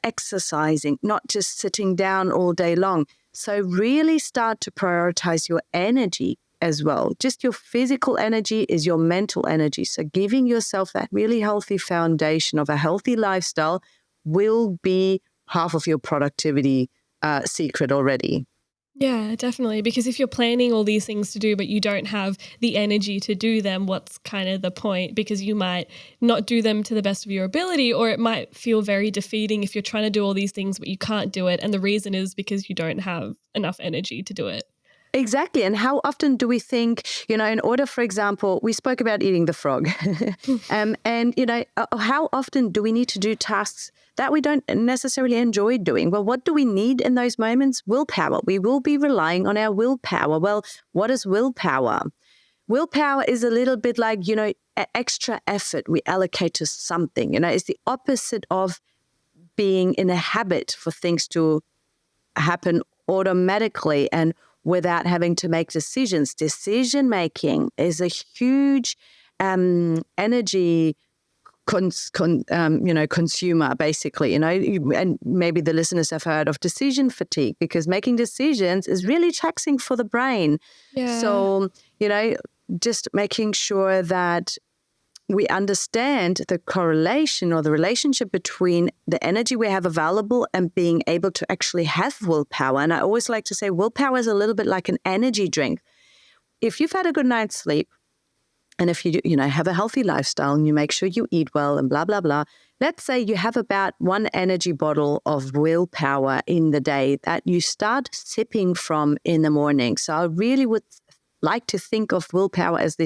exercising, not just sitting down all day long. So really start to prioritize your energy as well. Just your physical energy is your mental energy. So giving yourself that really healthy foundation of a healthy lifestyle will be half of your productivity secret already. Yeah, definitely. Because if you're planning all these things to do, but you don't have the energy to do them, what's kind of the point? Because you might not do them to the best of your ability, or it might feel very defeating if you're trying to do all these things, but you can't do it. And the reason is because you don't have enough energy to do it. Exactly. And how often do we think, in order, for example, we spoke about eating the frog. How often do we need to do tasks that we don't necessarily enjoy doing? Well, what do we need in those moments? Willpower. We will be relying on our willpower. Well, what is willpower? Willpower is a little bit like, extra effort we allocate to something. It's the opposite of being in a habit for things to happen automatically and without having to make decisions. Decision making is a huge energy consumer, basically. And maybe the listeners have heard of decision fatigue, because making decisions is really taxing for the brain. Yeah. So, just making sure that we understand the correlation or the relationship between the energy we have available and being able to actually have willpower. And I always like to say willpower is a little bit like an energy drink. If you've had a good night's sleep, and if you have a healthy lifestyle and you make sure you eat well and blah, blah, blah, let's say you have about one energy bottle of willpower in the day that you start sipping from in the morning. So I really would like to think of willpower as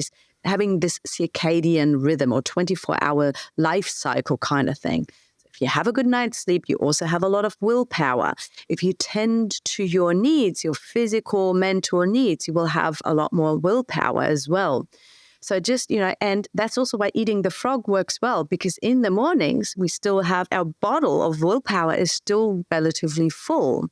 having this circadian rhythm or 24-hour life cycle kind of thing. If you have a good night's sleep, you also have a lot of willpower. If you tend to your needs, your physical, mental needs, you will have a lot more willpower as well. So just, and that's also why eating the frog works well, because in the mornings, we still have our bottle of willpower is still relatively full.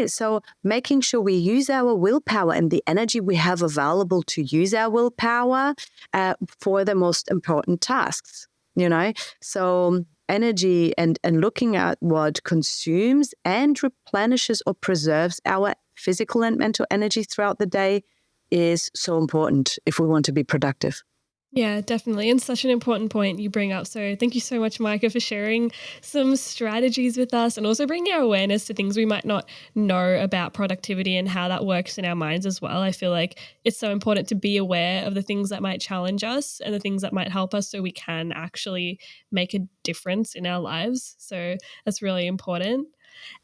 So making sure we use our willpower and the energy we have available to use our willpower for the most important tasks, So energy and looking at what consumes and replenishes or preserves our physical and mental energy throughout the day is so important if we want to be productive. Yeah, definitely. And such an important point you bring up. So thank you so much, Maike, for sharing some strategies with us and also bringing our awareness to things we might not know about productivity and how that works in our minds as well. I feel like it's so important to be aware of the things that might challenge us and the things that might help us so we can actually make a difference in our lives. So that's really important.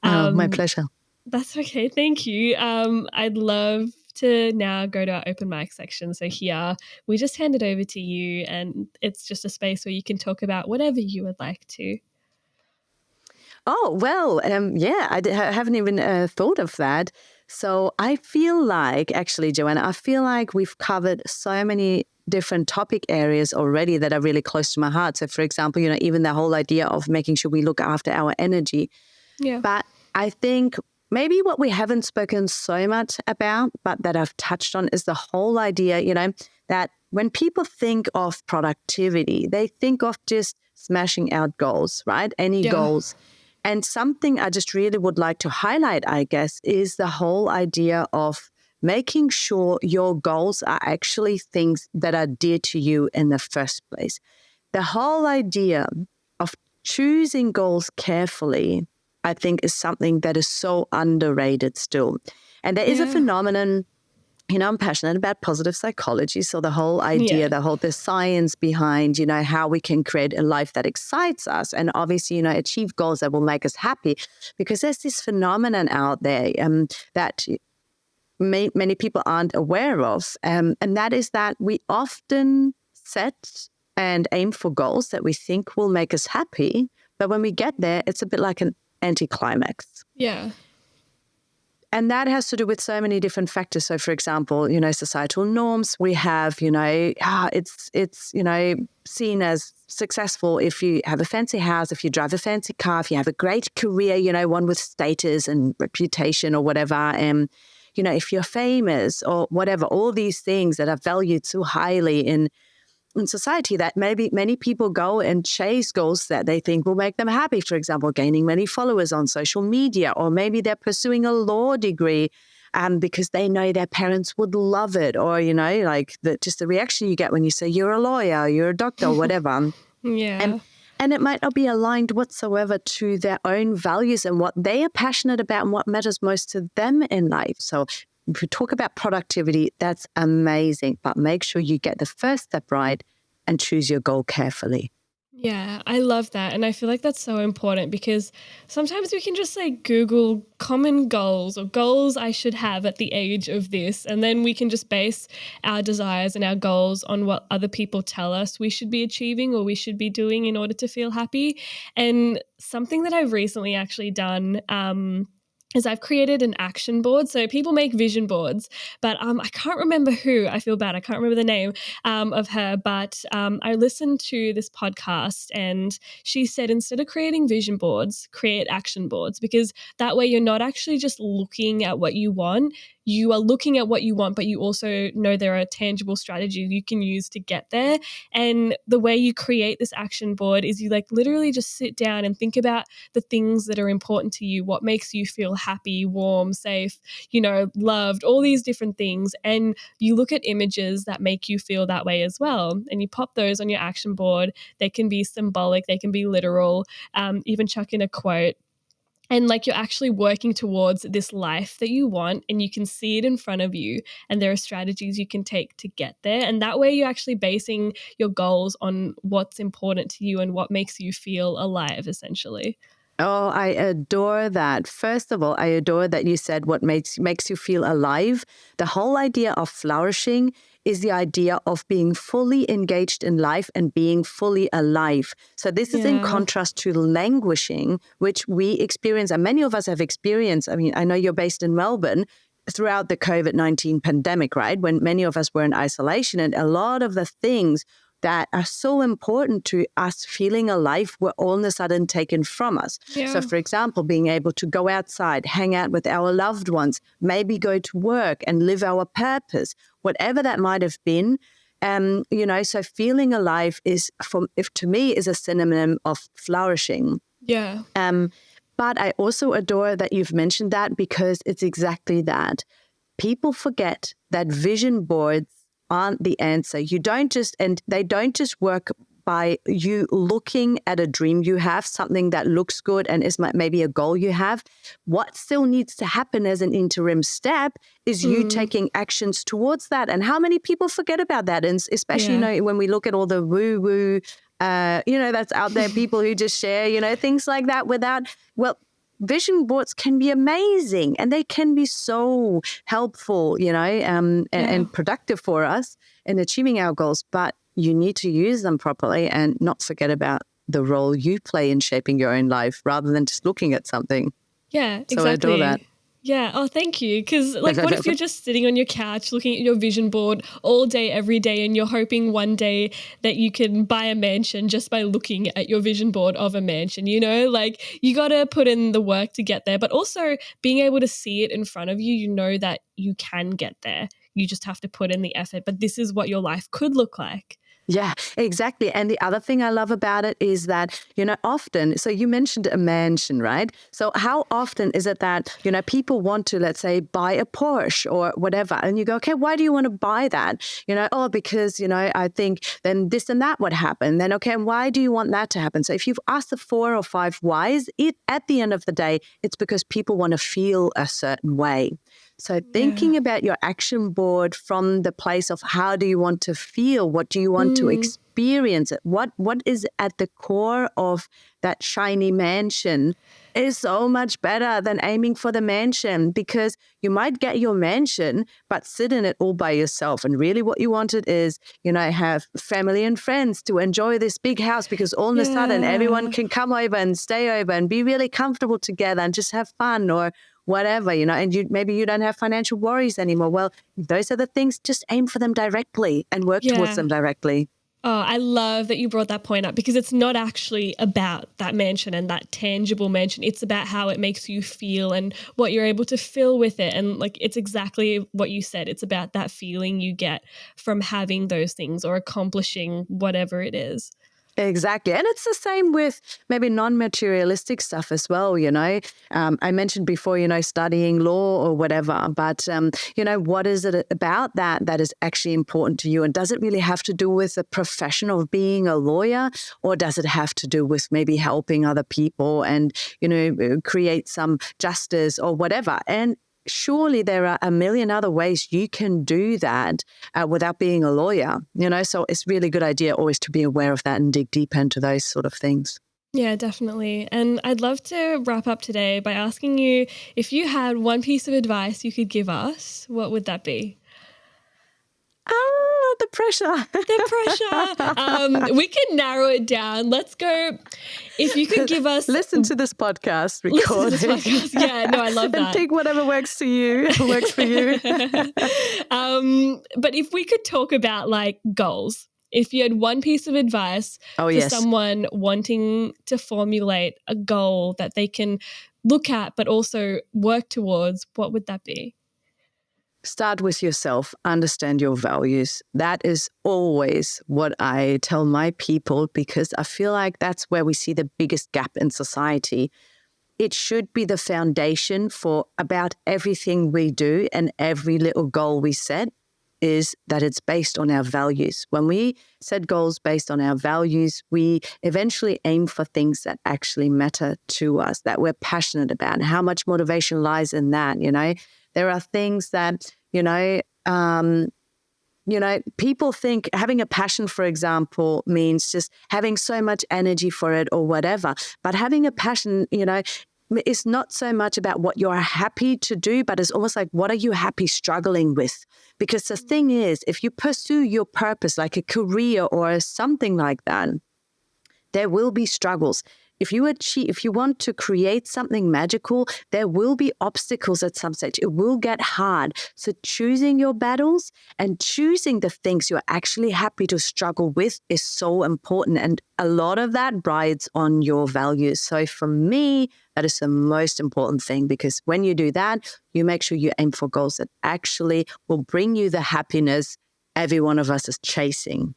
My pleasure. That's okay. Thank you. I'd love to now go to our open mic section. So here we just hand it over to you, and it's just a space where you can talk about whatever you would like to. Oh, well, I haven't even thought of that. So I feel like, actually, Joanna, I feel like we've covered so many different topic areas already that are really close to my heart. So, for example, even the whole idea of making sure we look after our energy. Yeah. But I think maybe what we haven't spoken so much about, but that I've touched on, is the whole idea, that when people think of productivity, they think of just smashing out goals, right? Any goals. And something I just really would like to highlight, I guess, is the whole idea of making sure your goals are actually things that are dear to you in the first place. The whole idea of choosing goals carefully, I think, is something that is so underrated still. And there is a phenomenon, I'm passionate about positive psychology. So the whole idea, the science behind, how we can create a life that excites us and obviously, achieve goals that will make us happy. Because there's this phenomenon out there that many people aren't aware of. And that is that we often set and aim for goals that we think will make us happy. But when we get there, it's a bit like an anticlimax. Yeah. And that has to do with so many different factors. So, for example, societal norms. We have, it's seen as successful if you have a fancy house, if you drive a fancy car, if you have a great career, one with status and reputation or whatever. And, if you're famous or whatever, all these things that are valued so highly in society, that maybe many people go and chase goals that they think will make them happy. For example, gaining many followers on social media, or maybe they're pursuing a law degree because they know their parents would love it, or, like just the reaction you get when you say you're a lawyer, you're a doctor, whatever. Yeah. And it might not be aligned whatsoever to their own values and what they are passionate about and what matters most to them in life. So if we talk about productivity, that's amazing, but make sure you get the first step right and choose your goal carefully. Yeah, I love that. And I feel like that's so important because sometimes we can just like Google common goals or goals I should have at the age of this. And then we can just base our desires and our goals on what other people tell us we should be achieving or we should be doing in order to feel happy. And something that I've recently actually done, is I've created an action board. So people make vision boards, but I can't remember who. I feel bad. I can't remember the name of her, but I listened to this podcast and she said instead of creating vision boards, create action boards, because that way you're not actually just looking at what you want. You are looking at what you want, but you also know there are tangible strategies you can use to get there. And the way you create this action board is you like literally just sit down and think about the things that are important to you, what makes you feel happy, warm, safe, loved, all these different things. And you look at images that make you feel that way as well. And you pop those on your action board. They can be symbolic, they can be literal, even chuck in a quote. And like you're actually working towards this life that you want and you can see it in front of you and there are strategies you can take to get there. And that way you're actually basing your goals on what's important to you and what makes you feel alive, essentially. Oh, I adore that. First of all, I adore that you said what makes you feel alive. The whole idea of flourishing is the idea of being fully engaged in life and being fully alive. So this is in contrast to languishing, which we experience, and many of us have experienced. I mean, I know you're based in Melbourne, throughout the COVID-19 pandemic, right? When many of us were in isolation, and a lot of the things that are so important to us feeling alive were all of a sudden taken from us. Yeah. So, for example, being able to go outside, hang out with our loved ones, maybe go to work and live our purpose, whatever that might have been. So feeling alive to me is a synonym of flourishing. Yeah. But I also adore that you've mentioned that because it's exactly that. People forget that vision boards aren't the answer. They don't just work by you looking at a dream you have, something that looks good and is maybe a goal you have. What still needs to happen as an interim step is you taking actions towards that. And how many people forget about that? And especially, when we look at all the woo-woo, that's out there, people who just share, things like that vision boards can be amazing and they can be so helpful, and productive for us in achieving our goals. But you need to use them properly and not forget about the role you play in shaping your own life rather than just looking at something. Yeah, exactly. So I adore that. Yeah. Oh, thank you. Because what if you're just sitting on your couch looking at your vision board all day, every day, and you're hoping one day that you can buy a mansion just by looking at your vision board of a mansion, you got to put in the work to get there, but also being able to see it in front of you, that you can get there. You just have to put in the effort, but this is what your life could look like. Yeah, exactly. And the other thing I love about it is that, often, so you mentioned a mansion, right? So how often is it that, people want to, let's say, buy a Porsche or whatever. And you go, okay, why do you want to buy that? Because, I think then this and that would happen. Then, okay, and why do you want that to happen? So if you've asked the 4 or 5 whys, at the end of the day, it's because people want to feel a certain way. So thinking about your action board from the place of how do you want to feel? What do you want to experience? What is at the core of that shiny mansion is so much better than aiming for the mansion, because you might get your mansion, but sit in it all by yourself. And really what you wanted is, have family and friends to enjoy this big house, because all of a sudden everyone can come over and stay over and be really comfortable together and just have fun or whatever, and maybe you don't have financial worries anymore. Well, those are the things, just aim for them directly and work towards them directly. Oh, I love that you brought that point up, because it's not actually about that mansion and that tangible mansion. It's about how it makes you feel and what you're able to fill with it. And it's exactly what you said. It's about that feeling you get from having those things or accomplishing whatever it is. Exactly. And it's the same with maybe non-materialistic stuff as well, I mentioned before, studying law or whatever, but, what is it about that is actually important to you? And does it really have to do with the profession of being a lawyer, or does it have to do with maybe helping other people and, create some justice or whatever? And surely there are a million other ways you can do that without being a lawyer, so it's really a good idea always to be aware of that and dig deep into those sort of things. Yeah, definitely. And I'd love to wrap up today by asking you, if you had one piece of advice you could give us, what would that be? The pressure. We can narrow it down. Let's go. If you could give us... Listen to this podcast recording. Yeah, no, I love that. And pick whatever works for you. But if we could talk about goals, if you had one piece of advice for someone wanting to formulate a goal that they can look at but also work towards, what would that be? Start with yourself, understand your values. That is always what I tell my people, because I feel like that's where we see the biggest gap in society. It should be the foundation for about everything we do, and every little goal we set is that it's based on our values. When we set goals based on our values, we eventually aim for things that actually matter to us, that we're passionate about, and how much motivation lies in that, There are things that, people think having a passion, for example, means just having so much energy for it or whatever. But having a passion, it's not so much about what you're happy to do, but it's almost like, what are you happy struggling with? Because the thing is, if you pursue your purpose, like a career or something like that, there will be struggles. If you want to create something magical, there will be obstacles at some stage. It will get hard. So choosing your battles and choosing the things you're actually happy to struggle with is so important. And a lot of that rides on your values. So for me, that is the most important thing, because when you do that, you make sure you aim for goals that actually will bring you the happiness every one of us is chasing.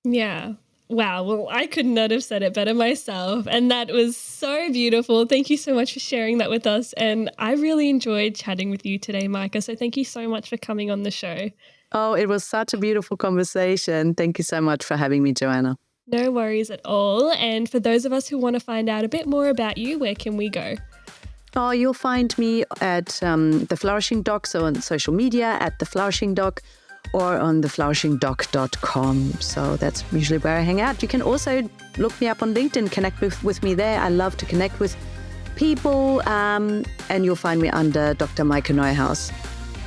Yeah. Wow. Well, I could not have said it better myself. And that was so beautiful. Thank you so much for sharing that with us. And I really enjoyed chatting with you today, Maike. So thank you so much for coming on the show. Oh, it was such a beautiful conversation. Thank you so much for having me, Joanna. No worries at all. And for those of us who want to find out a bit more about you, where can we go? Oh, you'll find me at The Flourishing Doc, so on social media at The Flourishing Doc, or on theflourishindoc.com. So that's usually where I hang out. You can also look me up on LinkedIn, connect with me there. I love to connect with people, and you'll find me under Dr. Maike Neuhaus.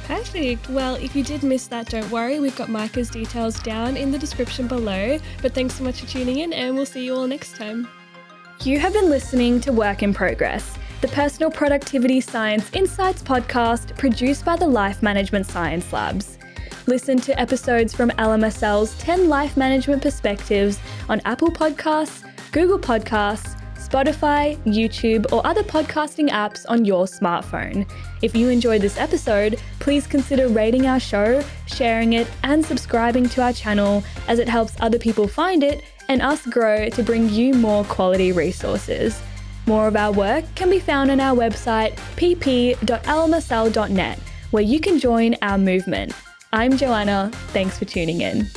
Perfect. Well, if you did miss that, don't worry. We've got Maike's details down in the description below. But thanks so much for tuning in, and we'll see you all next time. You have been listening to Work in Progress, the Personal Productivity Science Insights podcast produced by the Life Management Science Labs. Listen to episodes from LMSL's 10 Life Management Perspectives on Apple Podcasts, Google Podcasts, Spotify, YouTube, or other podcasting apps on your smartphone. If you enjoyed this episode, please consider rating our show, sharing it, and subscribing to our channel, as it helps other people find it and us grow to bring you more quality resources. More of our work can be found on our website pp.lmsl.net, where you can join our movement. I'm Joanna. Thanks for tuning in.